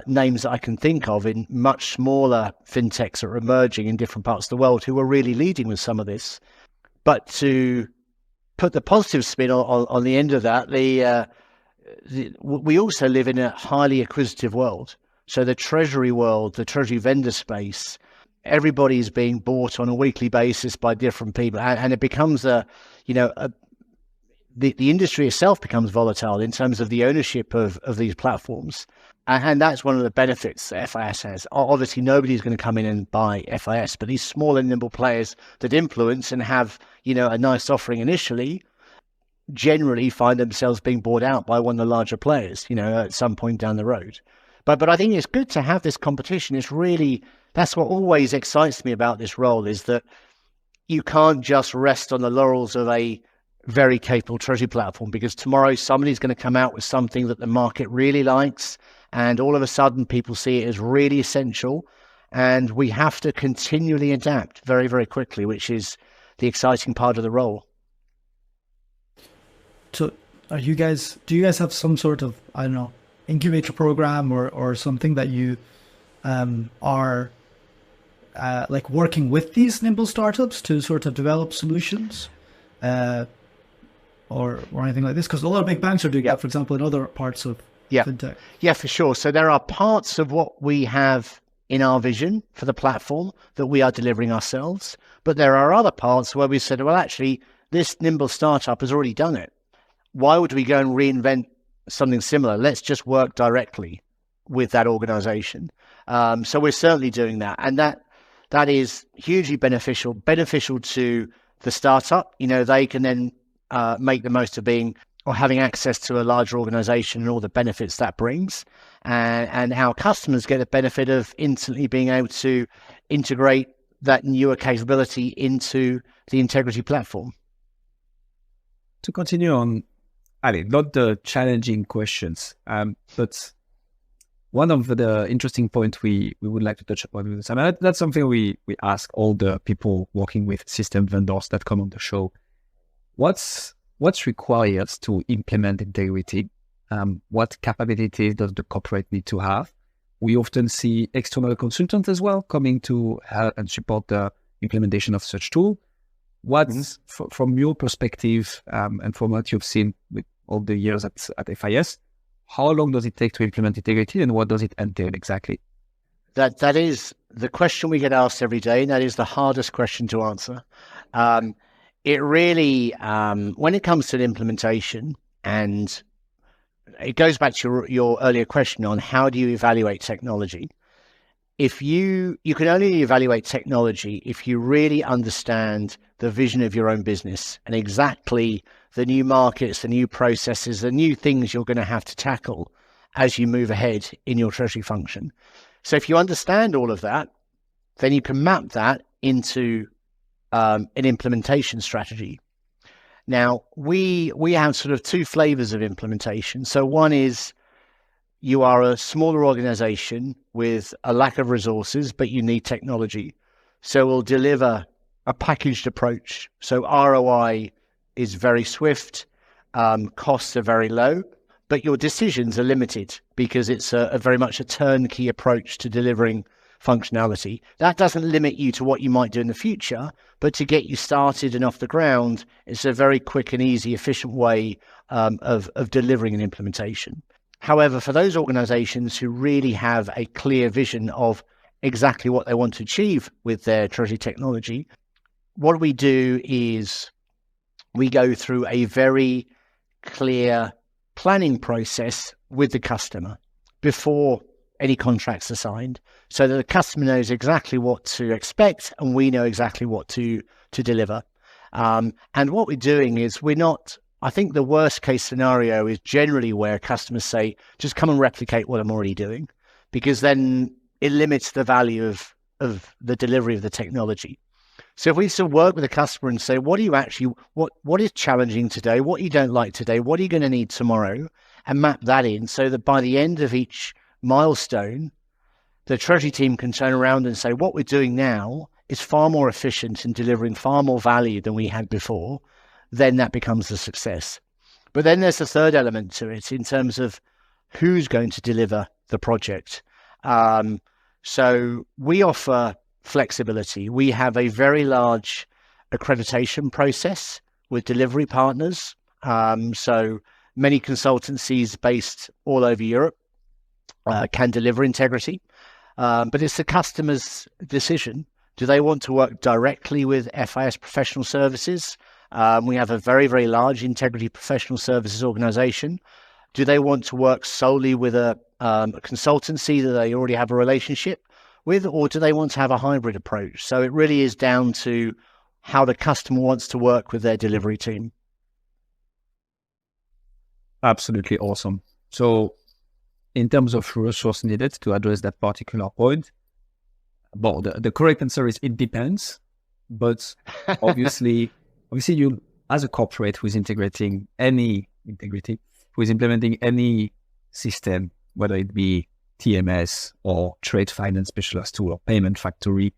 names that I can think of in much smaller fintechs that are emerging in different parts of the world who are really leading with some of this. But to put the positive spin on the end of that, we also live in a highly acquisitive world. So the treasury world, the treasury vendor space, everybody is being bought on a weekly basis by different people, and it becomes the industry itself becomes volatile in terms of the ownership of these platforms. And that's one of the benefits that FIS has. Obviously, nobody's going to come in and buy FIS, but these small and nimble players that influence and have, a nice offering initially, generally find themselves being bought out by one of the larger players, at some point down the road. But I think it's good to have this competition. That's what always excites me about this role, is that you can't just rest on the laurels of a very capable treasury platform, because tomorrow somebody's going to come out with something that the market really likes, and all of a sudden people see it as really essential, and we have to continually adapt very, very quickly, which is the exciting part of the role. So do you guys have some sort of, I don't know, incubator program or something that you are like working with these nimble startups to sort of develop solutions or anything like this? Because a lot of big banks are doing that, for example, in other parts of fintech. Yeah, for sure. So there are parts of what we have in our vision for the platform that we are delivering ourselves, but there are other parts where we said, well, actually, this nimble startup has already done it. Why would we go and reinvent something similar? Let's just work directly with that organization. So we're certainly doing that, and that is hugely beneficial to the startup. They can then make the most of having access to a larger organization and all the benefits that brings, and our customers get the benefit of instantly being able to integrate that newer capability into the Integrity platform. To continue on, Ali, not the challenging questions, but one of the interesting points we would like to touch upon with this. I mean, that's something we ask all the people working with system vendors that come on the show. What's required to implement integrity? What capabilities does the corporate need to have? We often see external consultants as well coming to help and support the implementation of such tool. What's from your perspective and from what you've seen with all the years at FIS, how long does it take to implement integrity, and what does it entail exactly? That is the question we get asked every day, and that is the hardest question to answer. It really, when it comes to the implementation, and it goes back to your earlier question on how do you evaluate technology. If you can only evaluate technology if you really understand the vision of your own business and exactly the new markets, the new processes, the new things you're going to have to tackle as you move ahead in your treasury function. So if you understand all of that, then you can map that into an implementation strategy. Now, we have sort of two flavors of implementation. So one is you are a smaller organization with a lack of resources, but you need technology. So we'll deliver a packaged approach. So ROI is very swift, costs are very low, but your decisions are limited because it's a very much a turnkey approach to delivering functionality. That doesn't limit you to what you might do in the future, but to get you started and off the ground, it's a very quick and easy, efficient way of delivering an implementation. However, for those organizations who really have a clear vision of exactly what they want to achieve with their treasury technology, what we do is we go through a very clear planning process with the customer before any contracts are signed, so that the customer knows exactly what to expect and we know exactly what to deliver. And what we're doing is I think the worst case scenario is generally where customers say, just come and replicate what I'm already doing, because then it limits the value of the delivery of the technology. So if we still work with a customer and say, what is challenging today? What you don't like today? What are you going to need tomorrow? And map that in so that by the end of each milestone, the Treasury team can turn around and say, what we're doing now is far more efficient in delivering far more value than we had before. Then that becomes a success. But then there's a third element to it in terms of who's going to deliver the project. So we offer flexibility. We have a very large accreditation process with delivery partners. So many consultancies based all over Europe can deliver integrity, but it's the customer's decision. Do they want to work directly with FIS professional services? We have a very, very large integrity professional services organization. Do they want to work solely with a consultancy that they already have a relationship with, or do they want to have a hybrid approach? So it really is down to how the customer wants to work with their delivery team. Absolutely awesome. So in terms of resource needed to address that particular point, well, the correct answer is it depends. But obviously you, as a corporate who is implementing any system, whether it be TMS or trade finance specialist tool or payment factory,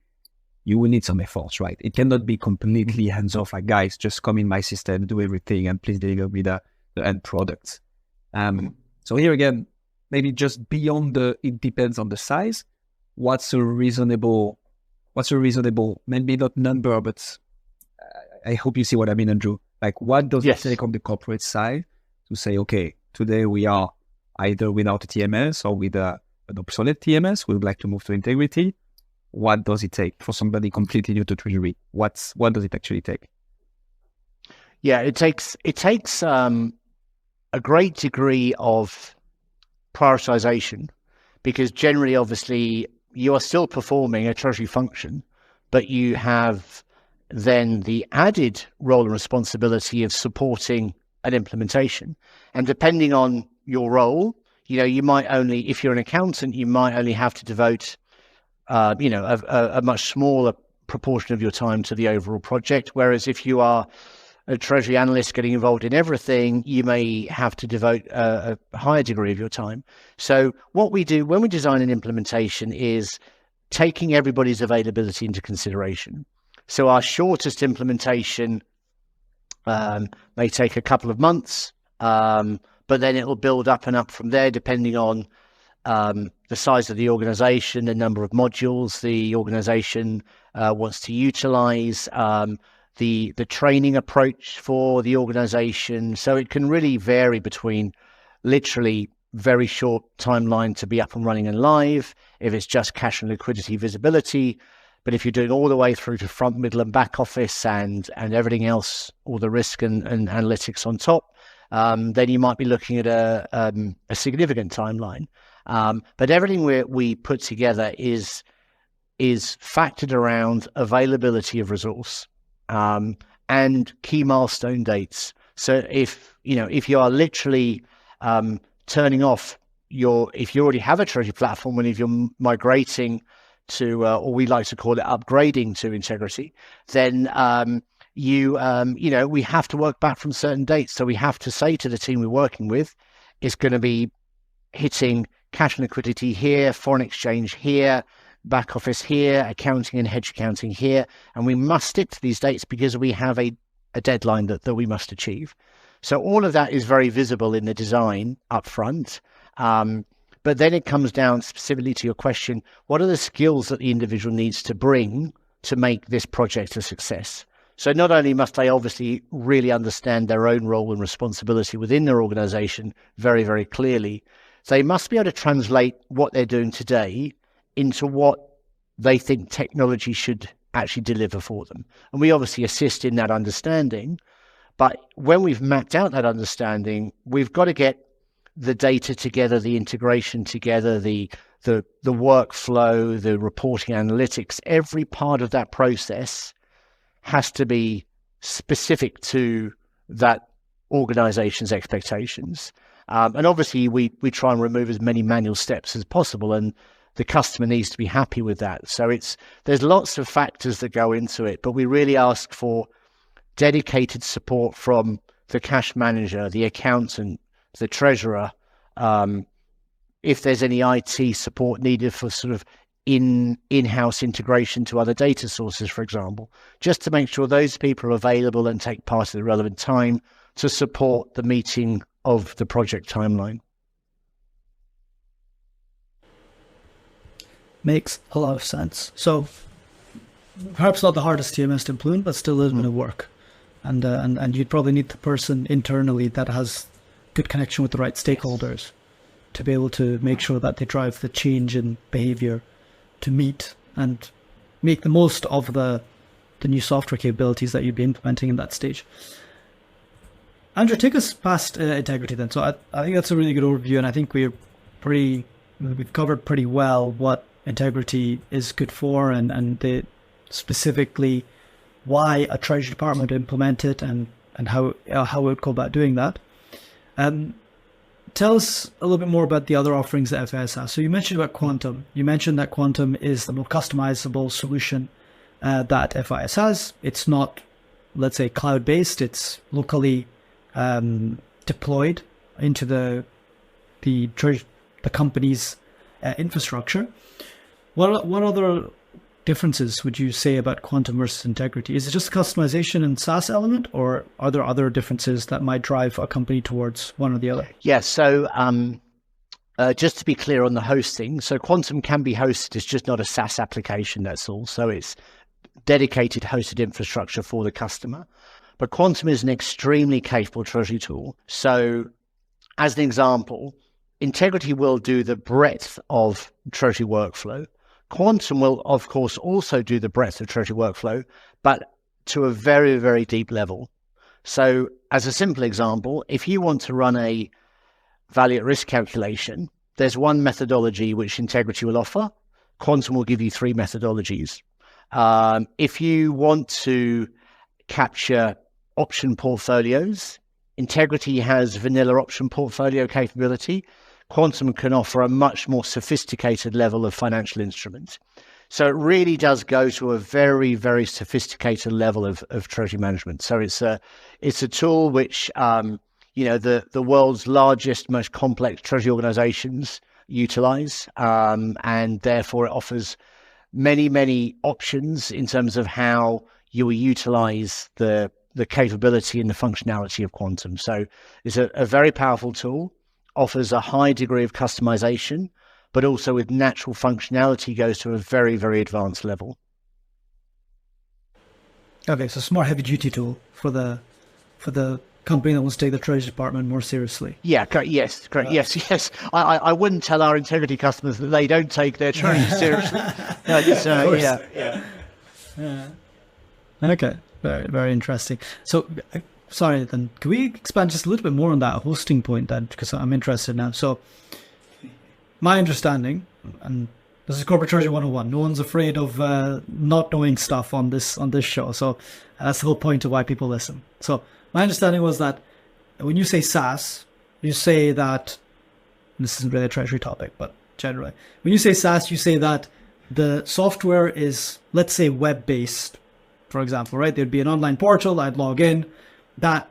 you will need some efforts, right? It cannot be completely hands-off, like, guys, just come in my system, do everything, and please deliver me the end product. So here again, maybe just beyond it depends on the size, what's a reasonable, maybe not number, but I hope you see what I mean, Andrew. Like, what does it take on the corporate side to say, okay, today we are either without a TMS or with an obsolete TMS, we would like to move to integrity. What does it take for somebody completely new to Treasury? What does it actually take? Yeah, it takes a great degree of prioritization, because generally, obviously, you are still performing a Treasury function, but you have then the added role and responsibility of supporting an implementation. And depending on your role, you might only, if you're an accountant, you might only have to devote, a much smaller proportion of your time to the overall project. Whereas if you are a Treasury analyst getting involved in everything, you may have to devote a higher degree of your time. So what we do when we design an implementation is taking everybody's availability into consideration. So our shortest implementation may take a couple of months, but then it will build up and up from there, depending on the size of the organization, the number of modules the organization wants to utilize, the training approach for the organization. So it can really vary between literally very short timeline to be up and running and live, if it's just cash and liquidity visibility. But if you're doing all the way through to front, middle, and back office and everything else, all the risk and analytics on top, then you might be looking at a significant timeline. But everything we put together is factored around availability of resource and key milestone dates. So if you are literally turning off if you already have a Treasury platform, and if you're migrating to, or we like to call it upgrading to integrity, then we have to work back from certain dates. So we have to say to the team we're working with, it's going to be hitting cash and liquidity here, foreign exchange here, back office here, accounting and hedge accounting here, and we must stick to these dates because we have a deadline that we must achieve. So all of that is very visible in the design up front. But then it comes down specifically to your question, what are the skills that the individual needs to bring to make this project a success? So not only must they obviously really understand their own role and responsibility within their organization very, very clearly, they must be able to translate what they're doing today into what they think technology should actually deliver for them. And we obviously assist in that understanding. But when we've mapped out that understanding, we've got to get the data together, the integration together, the the workflow, the reporting analytics, every part of that process has to be specific to that organization's expectations. And obviously we try and remove as many manual steps as possible, and the customer needs to be happy with that. So there's lots of factors that go into it, but we really ask for dedicated support from the cash manager, the accountant, the treasurer, if there's any IT support needed for sort of in-house integration to other data sources, for example, just to make sure those people are available and take part at the relevant time to support the meeting of the project timeline. Makes a lot of sense. So perhaps not the hardest TMS to implement, but still a little bit of work. And you'd probably need the person internally that has good connection with the right stakeholders to be able to make sure that they drive the change in behavior to meet and make the most of the new software capabilities that you'd be implementing in that stage. Andrew, take us past Integrity then. So I think that's a really good overview, and I think we've covered pretty well what Integrity is good for, and specifically why a Treasury department would implement it, and how it would go about doing that. Tell us a little bit more about the other offerings that FIS has. So you mentioned about Quantum. You mentioned that Quantum is the more customizable solution that FIS has. It's not, let's say, cloud-based. It's locally deployed into the company's infrastructure. What other differences would you say about Quantum versus Integrity? Is it just customization and SaaS element, or are there other differences that might drive a company towards one or the other? Yeah, so just to be clear on the hosting, so Quantum can be hosted, it's just not a SaaS application, that's all. So it's dedicated hosted infrastructure for the customer. But Quantum is an extremely capable Treasury tool. So as an example, Integrity will do the breadth of Treasury workflow. Quantum will, of course, also do the breadth of Treasury workflow, but to a very, very deep level. So as a simple example, if you want to run a value at risk calculation, there's one methodology which Integrity will offer. Quantum will give you 3 methodologies. If you want to capture option portfolios, Integrity has vanilla option portfolio capability. Quantum can offer a much more sophisticated level of financial instruments. So it really does go to a very, very sophisticated level of Treasury management. So it's a tool which the world's largest, most complex Treasury organizations utilize, and therefore it offers many, many options in terms of how you will utilize the capability and the functionality of Quantum. So it's a very powerful tool, offers a high degree of customization, but also with natural functionality goes to a very, very advanced level. Okay, so it's more heavy-duty tool for the company that wants to take the Treasury department more seriously. Yeah, correct. Yes, correct. Yes. I wouldn't tell our Integrity customers that they don't take their Treasury seriously. No, just, yeah. Okay, very, very interesting. So, sorry, then, can we expand just a little bit more on that hosting point then? Because I'm interested now. So, my understanding, and this is Corporate Treasury 101, no one's afraid of not knowing stuff on this show. So, that's the whole point of why people listen. So, my understanding was that when you say SaaS, you say that, this isn't really a Treasury topic, but generally, when you say SaaS, you say that the software is, let's say, web-based, for example, right? There'd be an online portal, I'd log in, that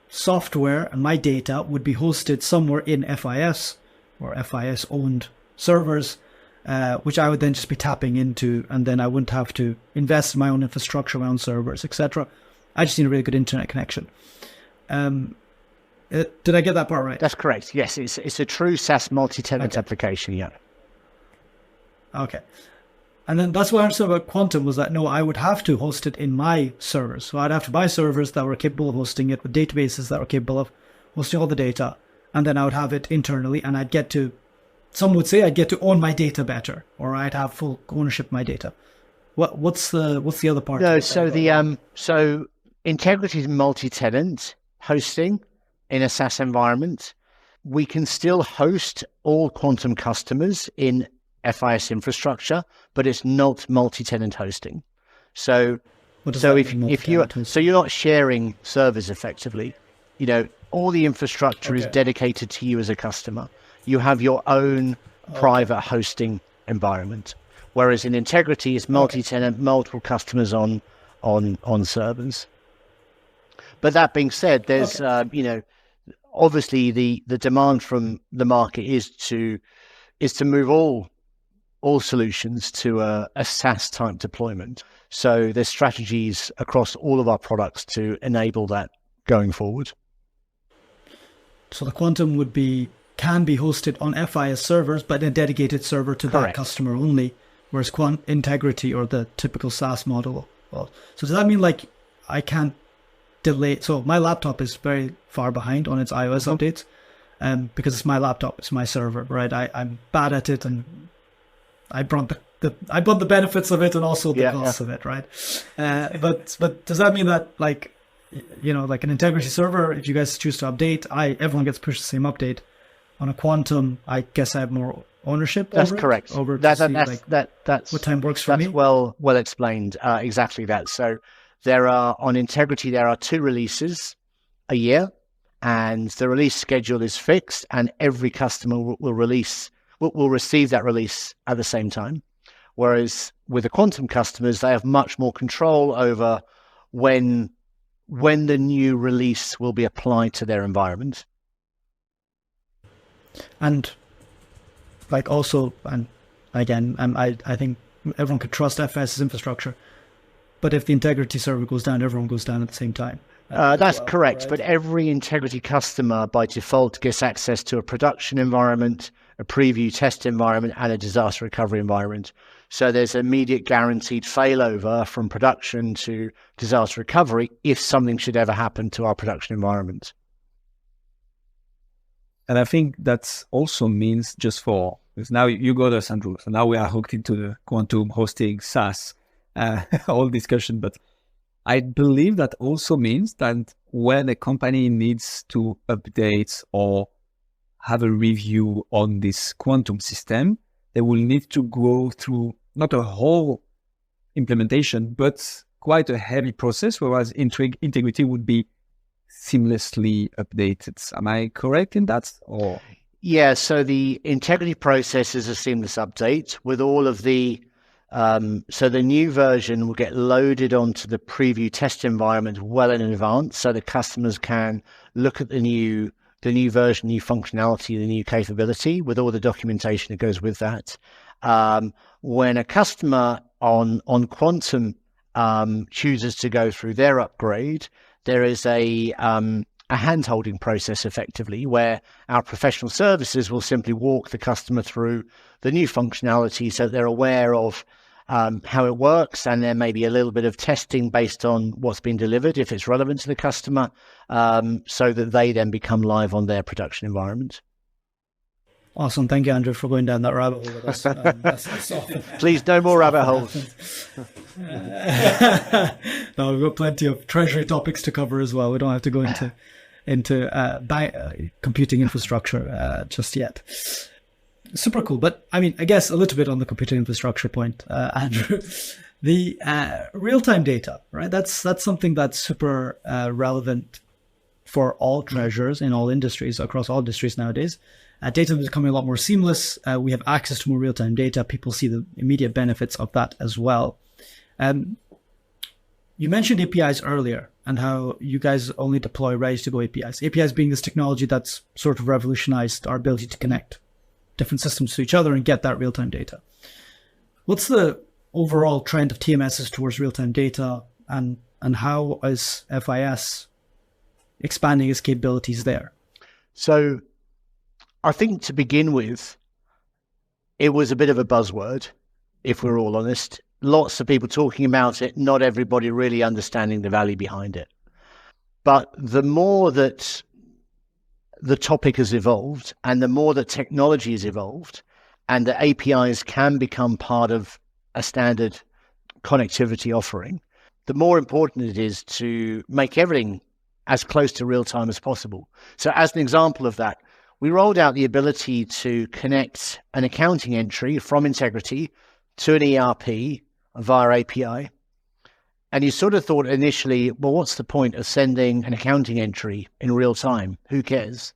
software and my data would be hosted somewhere in FIS or FIS-owned servers, which I would then just be tapping into, and then I wouldn't have to invest in my own infrastructure, my own servers, etc. I just need a really good internet connection. Did I get that part right? That's correct. Yes, it's a true SaaS multi-tenant application, yeah. Okay. And then that's what I understood about Quantum was that, no, I would have to host it in my servers. So I'd have to buy servers that were capable of hosting it with databases that were capable of hosting all the data. And then I would have it internally, and I'd get to, some would say I'd get to own my data better, or I'd have full ownership of my data. What's the other part? No, so Integrity's multi-tenant hosting in a SaaS environment. We can still host all Quantum customers in FIS infrastructure, but it's not multi-tenant hosting. So So if you're not sharing servers effectively, all the infrastructure is dedicated to you as a customer. You have your own private hosting environment. Whereas in Integrity, it's multi-tenant, multiple customers on servers. But that being said, there's obviously the demand from the market is to move all solutions to a SaaS type deployment. So there's strategies across all of our products to enable that going forward. So the Quantum can be hosted on FIS servers, but in a dedicated server to that customer only, whereas Integrity or the typical SaaS model. Well, so does that mean like I can't delay? So my laptop is very far behind on its iOS updates, because it's my laptop, it's my server, right? I'm bad at it, and I brought the benefits of it and also the costs of it, right? But does that mean that like an Integrity server, if you guys choose to update, everyone gets pushed the same update? On a Quantum, I guess I have more ownership. That's correct. That's what time works for me. That's well explained. Exactly that. So on Integrity, there are 2 releases a year, and the release schedule is fixed, and every customer will receive that release at the same time. Whereas with the Quantum customers, they have much more control over when the new release will be applied to their environment. And like also, and again, I think everyone could trust FIS's infrastructure, but if the Integrity server goes down, everyone goes down at the same time. That's correct, right? But every Integrity customer by default gets access to a production environment, a preview test environment, and a disaster recovery environment. So there's immediate guaranteed failover from production to disaster recovery if something should ever happen to our production environment. And I think that also means because now you got us, Andrew. So now we are hooked into the Quantum hosting SaaS whole discussion. But I believe that also means that when a company needs to update or have a review on this Quantum system, they will need to go through not a whole implementation, but quite a heavy process, whereas Integrity would be seamlessly updated. Am I correct in that? Or so the Integrity process is a seamless update with all of the so the new version will get loaded onto the preview test environment well in advance, so the customers can look at the new version, new functionality, the new capability with all the documentation that goes with that. When a customer on Quantum chooses to go through their upgrade, there is a hand-holding process effectively where our professional services will simply walk the customer through the new functionality so they're aware of how it works, and there may be a little bit of testing based on what's been delivered if it's relevant to the customer, so that they then become live on their production environment. Awesome. Thank you, Andrew, for going down that rabbit hole with us. That's often, Please, no more rabbit holes. No, we've got plenty of treasury topics to cover as well. We don't have to go into computing infrastructure just yet. Super cool. But I mean, I guess a little bit on the computing infrastructure point, Andrew, the real-time data, right? That's something that's super relevant for all treasurers in all industries, across all industries nowadays. Data is becoming a lot more seamless. We have access to more real-time data. People see the immediate benefits of that as well. You mentioned APIs earlier and how you guys only deploy ready-to-go APIs. APIs being this technology that's sort of revolutionized our ability to connect different systems to each other and get that real-time data. What's the overall trend of TMSs towards real-time data, and how is FIS expanding its capabilities there? So I think to begin with, it was a bit of a buzzword, if we're all honest. Lots of people talking about it, not everybody really understanding the value behind it. But the more that the topic has evolved and the more that technology has evolved and the APIs can become part of a standard connectivity offering, the more important it is to make everything as close to real time as possible. So as an example of that, we rolled out the ability to connect an accounting entry from Integrity to an ERP via API. And you sort of thought initially, well, what's the point of sending an accounting entry in real time? Who cares?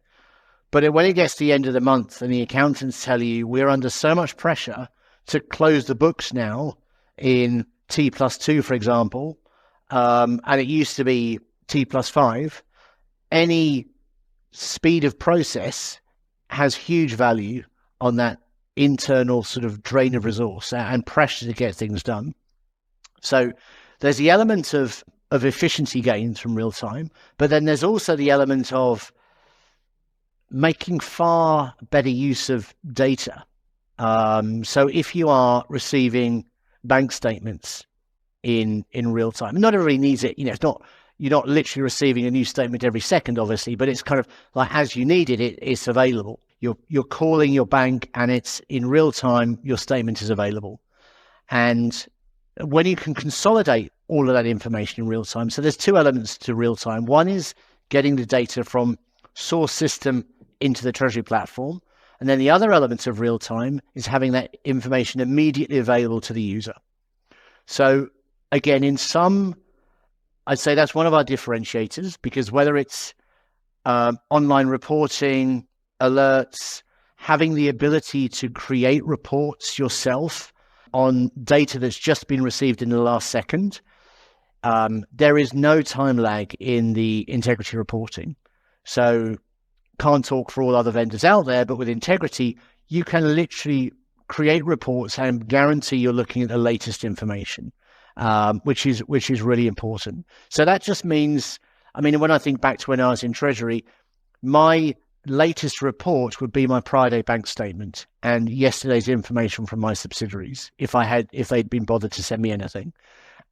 But when it gets to the end of the month and the accountants tell you we're under so much pressure to close the books now in T+2, for example, and it used to be T+5, any speed of process has huge value on that internal sort of drain of resource and pressure to get things done. So there's the element of efficiency gains from real time, but then there's also the element of making far better use of data. So if you are receiving bank statements in real time, not everybody needs it. It's not, you're not literally receiving a new statement every second, obviously, but it's kind of like as you need it, it's available. You're calling your bank and it's in real time, your statement is available. And when you can consolidate all of that information in real time, so there's two elements to real time. One is getting the data from source system into the Treasury platform. And then the other element of real time is having that information immediately available to the user. So again, I'd say that's one of our differentiators, because whether it's online reporting, alerts, having the ability to create reports yourself on data that's just been received in the last second, there is no time lag in the Integrity reporting. So can't talk for all other vendors out there, but with Integrity, you can literally create reports and guarantee you're looking at the latest information, which is really important. So that just means, when I think back to when I was in Treasury, my latest report would be my Friday bank statement and yesterday's information from my subsidiaries, if they'd been bothered to send me anything.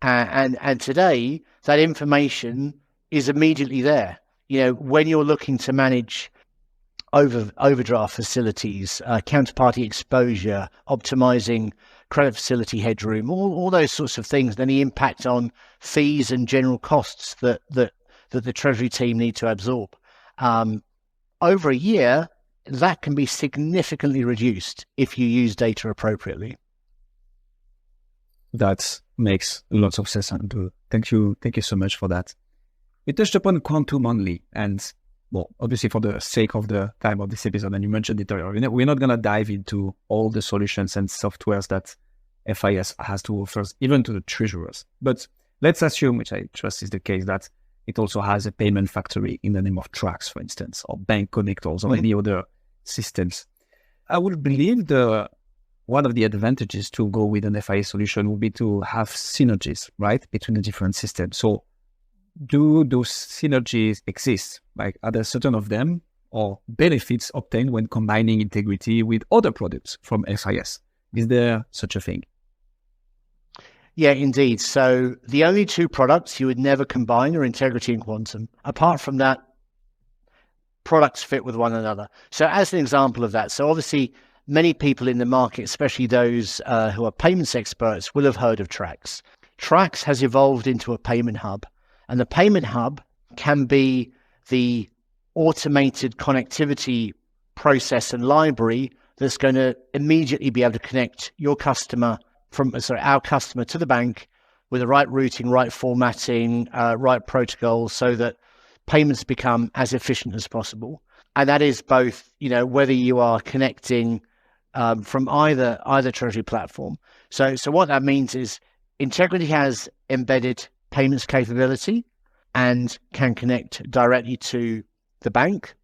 And today, that information is immediately there. When you're looking to manage overdraft facilities, counterparty exposure, optimizing credit facility headroom, all those sorts of things, then the impact on fees and general costs that the Treasury team need to absorb. Over a year, that can be significantly reduced if you use data appropriately. That makes lots of sense, Andrew. Thank you so much for that. We touched upon quantum only, and well, obviously for the sake of the time of this episode, and you mentioned it earlier, we're not going to dive into all the solutions and softwares that FIS has to offer, even to the treasurers. But let's assume, which I trust is the case, that it also has a payment factory in the name of Trax, for instance, or bank connectors, or any other systems. I would believe one of the advantages to go with an FIS solution would be to have synergies, right, between the different systems. So do those synergies exist? Like, are there certain of them or benefits obtained when combining Integrity with other products from FIS? Is there such a thing? Yeah, indeed. So the only two products you would never combine are Integrity and Quantum. Apart from that, products fit with one another. So as an example of that, so obviously many people in the market, especially those who are payments experts, will have heard of Trax. Trax has evolved into a payment hub, and the payment hub can be the automated connectivity process and library that's going to immediately be able to connect our customer to the bank with the right routing, right formatting, right protocols, so that payments become as efficient as possible. And that is both, whether you are connecting from either Treasury platform. So what that means is Integrity has embedded payments capability and can connect directly to the bank.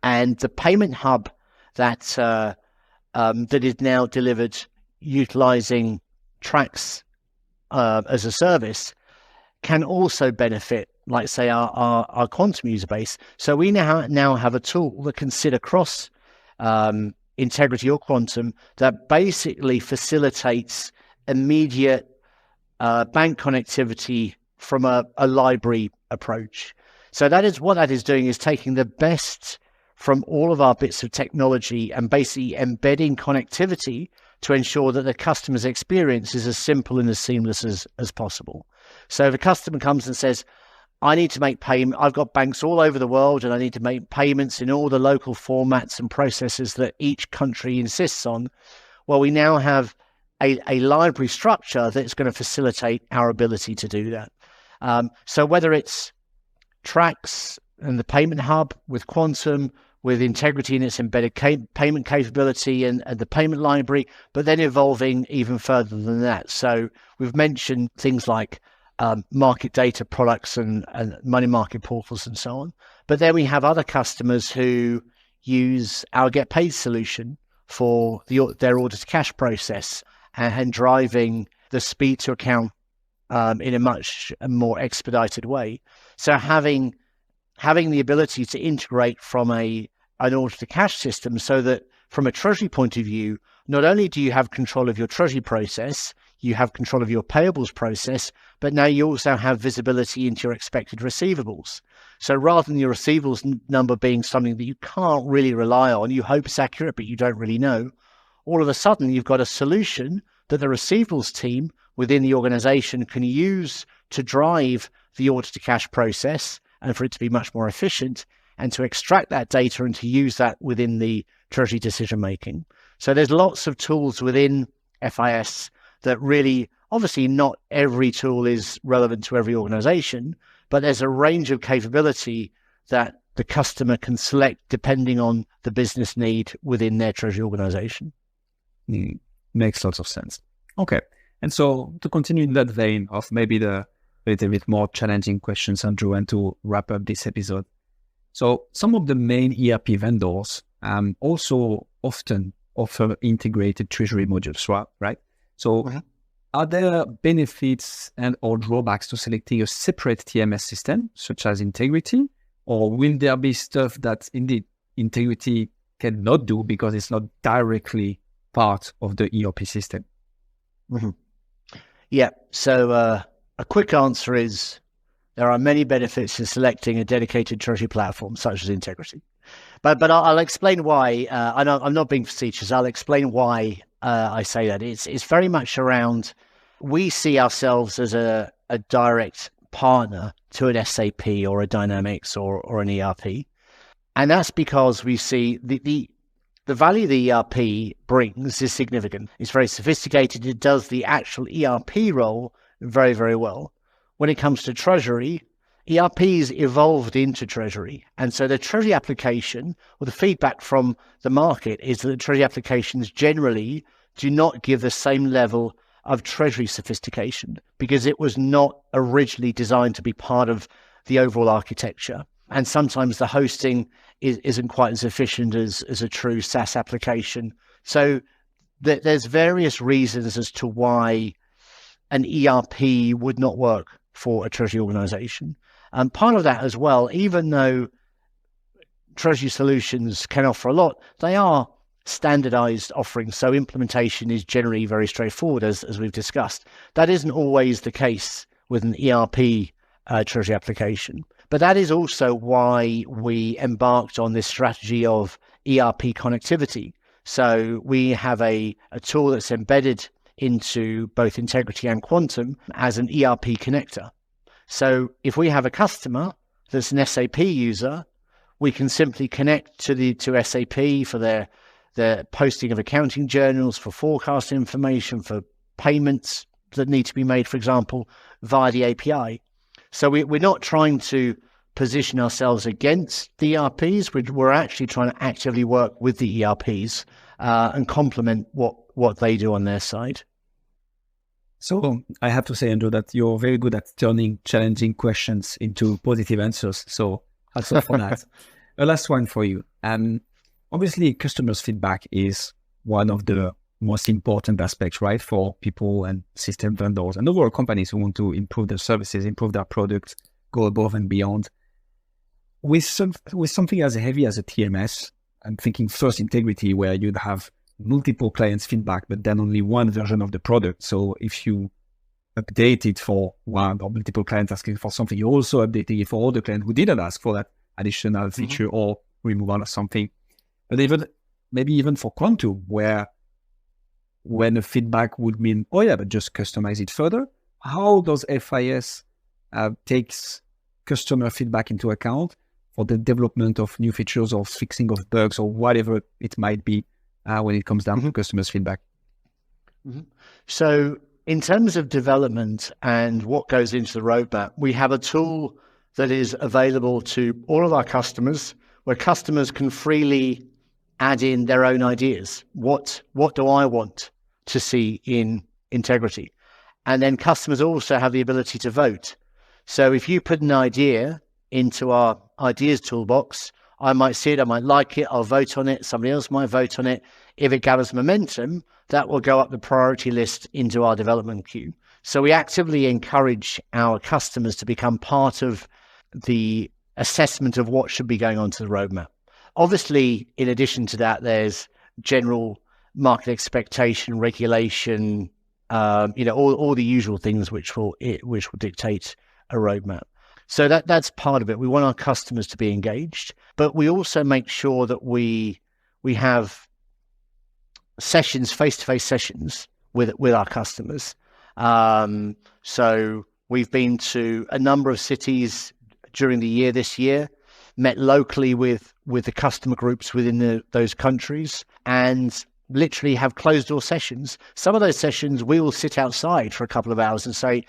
And the payment hub that is now delivered utilizing Trax as a service can also benefit, like say, our Quantum user base. So we now have a tool that can sit across Integrity or Quantum that basically facilitates immediate bank connectivity from a library approach. So that is what that is doing, is taking the best from all of our bits of technology and basically embedding connectivity to ensure that the customer's experience is as simple and as seamless as possible. So if a customer comes and says, I need to make payment. I've got banks all over the world, and I need to make payments in all the local formats and processes that each country insists on. Well, we now have a library structure that's going to facilitate our ability to do that. So whether it's Trax and the payment hub with Quantum, with Integrity and its embedded payment capability and the payment library, but then evolving even further than that. So we've mentioned things like market data products and money market portals and so on. But then we have other customers who use our Get Paid solution for their order to cash process and driving the speed to account in a much more expedited way. So having the ability to integrate from an order to cash system, so that from a treasury point of view, not only do you have control of your treasury process, you have control of your payables process, but now you also have visibility into your expected receivables. So rather than your receivables number being something that you can't really rely on, you hope it's accurate, but you don't really know, all of a sudden you've got a solution that the receivables team within the organization can use to drive the order to cash process and for it to be much more efficient, and to extract that data and to use that within the treasury decision making. So there's lots of tools within FIS that really, obviously not every tool is relevant to every organization, but there's a range of capability that the customer can select depending on the business need within their treasury organization. Makes lots of sense. Okay. And so to continue in that vein of maybe the little bit more challenging questions, Andrew, and to wrap up this episode. So some of the main ERP vendors also often offer integrated treasury modules, right? So are there benefits and or drawbacks to selecting a separate TMS system, such as Integrity? Or will there be stuff that indeed Integrity cannot do because it's not directly part of the ERP system? Yeah, so a quick answer is there are many benefits to selecting a dedicated treasury platform such as Integrity. But I'll explain why. I'm not being facetious. I'll explain why I say that. It's very much around, we see ourselves as a direct partner to an SAP or a Dynamics or an ERP. And that's because we see the value the ERP brings is significant. It's very sophisticated. It does the actual ERP role very, very well. When it comes to treasury, ERPs evolved into treasury. And so the treasury application, or the feedback from the market, is that the treasury applications generally do not give the same level of treasury sophistication because it was not originally designed to be part of the overall architecture. And sometimes the hosting isn't quite as efficient as a true SaaS application. So there's various reasons as to why an ERP would not work for a treasury organization. And part of that as well, even though treasury solutions can offer a lot, they are standardized offerings. So implementation is generally very straightforward, as we've discussed. That isn't always the case with an ERP treasury application. But that is also why we embarked on this strategy of ERP connectivity. So we have a tool that's embedded into both Integrity and Quantum as an ERP connector. So if we have a customer that's an SAP user, we can simply connect to SAP for their posting of accounting journals, for forecast information, for payments that need to be made, for example, via the API. So we're not trying to position ourselves against the ERPs. We're actually trying to actively work with the ERPs and complement what they do on their side. So I have to say, Andrew, that you're very good at turning challenging questions into positive answers. So hats off for that. A last one for you. Obviously, customers' feedback is one of the most important aspects, right, for people and system vendors and overall companies who want to improve their services, improve their products, go above and beyond. With something as heavy as a TMS, I'm thinking first Integrity, where you'd have multiple clients' feedback, but then only one version of the product. So if you update it for one or multiple clients asking for something, you also update it for all the clients who didn't ask for that additional feature or removal or something. But maybe even for Quantum, where when a feedback would mean, oh yeah, but just customize it further. How does FIS takes customer feedback into account for the development of new features or fixing of bugs or whatever it might be when it comes down to customers' feedback? So in terms of development and what goes into the roadmap, we have a tool that is available to all of our customers where customers can freely add in their own ideas. What do I want to see in Integrity? And then customers also have the ability to vote. So if you put an idea into our ideas toolbox, I might see it, I might like it, I'll vote on it, somebody else might vote on it. If it gathers momentum, that will go up the priority list into our development queue. So we actively encourage our customers to become part of the assessment of what should be going on to the roadmap. Obviously, in addition to that, there's general market expectation, regulation, all the usual things which will dictate a roadmap. So that's part of it. We want our customers to be engaged, but we also make sure that we have sessions, face-to-face sessions with our customers. So we've been to a number of cities during the year this year, met locally with the customer groups within those countries, and literally have closed door sessions. Some of those sessions we will sit outside for a couple of hours and say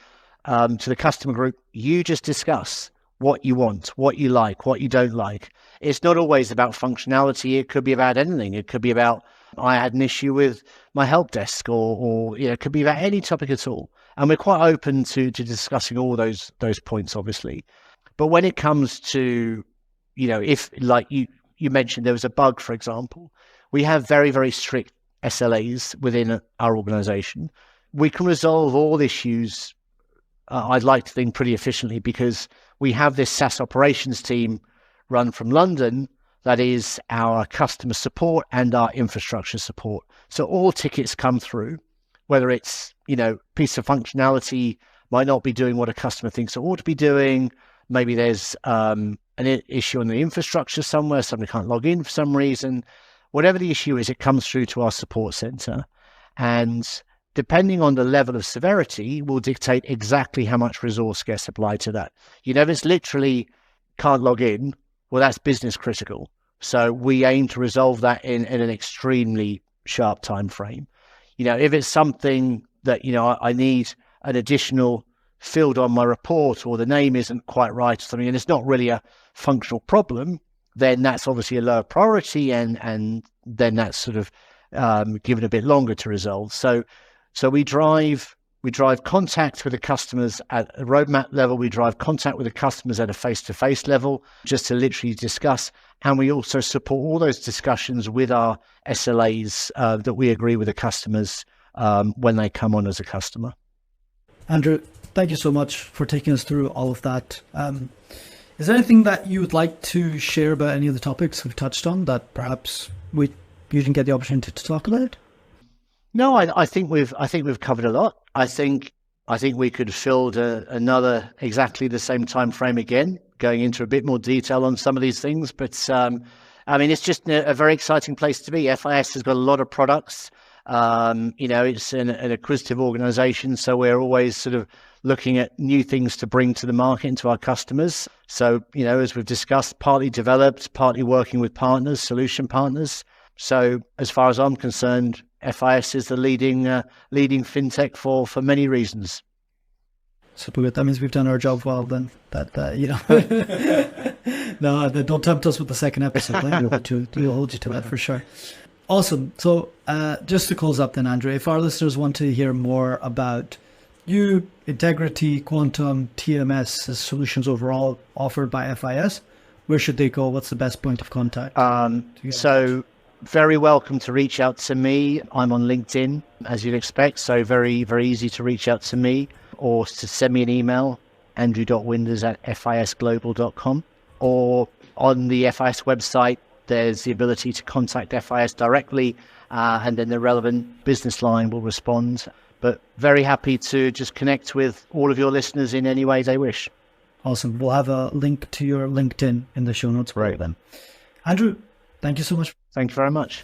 to the customer group, you just discuss what you want, what you like, what you don't like. It's not always about functionality. It could be about anything. It could be about, I had an issue with my help desk, or it could be about any topic at all. And we're quite open to discussing all those points, obviously. But when it comes to, if like you mentioned, there was a bug, for example, we have very, very strict SLAs within our organization. We can resolve all issues, I'd like to think, pretty efficiently, because we have this SaaS operations team run from London that is our customer support and our infrastructure support. So all tickets come through, whether it's, piece of functionality might not be doing what a customer thinks it ought to be doing. Maybe there's an issue on the infrastructure somewhere, somebody can't log in for some reason. Whatever the issue is, it comes through to our support center. And depending on the level of severity, will dictate exactly how much resource gets applied to that. If it's literally can't log in, well, that's business critical. So we aim to resolve that in an extremely sharp time frame. If it's something that, I need an additional field on my report, or the name isn't quite right or something, and it's not really a functional problem, then that's obviously a lower priority, and then that's sort of given a bit longer to resolve. So we drive contact with the customers at a roadmap level. We drive contact with the customers at a face-to-face level, just to literally discuss. And we also support all those discussions with our SLAs that we agree with the customers when they come on as a customer. Andrew, thank you so much for taking us through all of that. Is there anything that you would like to share about any of the topics we've touched on that perhaps you didn't get the opportunity to talk about? No, I think we've covered a lot. I think we could fill another exactly the same time frame again, going into a bit more detail on some of these things. But it's just a very exciting place to be. FIS has got a lot of products. It's an acquisitive organization, so we're always sort of looking at new things to bring to the market and to our customers. So, as we've discussed, partly developed, partly working with partners, solution partners. So as far as I'm concerned, FIS is the leading fintech for many reasons. Super good. That means we've done our job well then. No, don't tempt us with the second episode. We'll hold you to that for sure. Awesome. So just to close up then, Andrew, if our listeners want to hear more about you, Integrity, Quantum, TMS as solutions overall offered by FIS, where should they go? What's the best point of contact? So very welcome to reach out to me. I'm on LinkedIn, as you'd expect. So very, very easy to reach out to me, or to send me an email, andrew.winders@fisglobal.com, or on the FIS website, there's the ability to contact FIS directly, and then the relevant business line will respond. But very happy to just connect with all of your listeners in any way they wish. Awesome. We'll have a link to your LinkedIn in the show notes. Right then. Andrew, thank you so much. Thank you very much.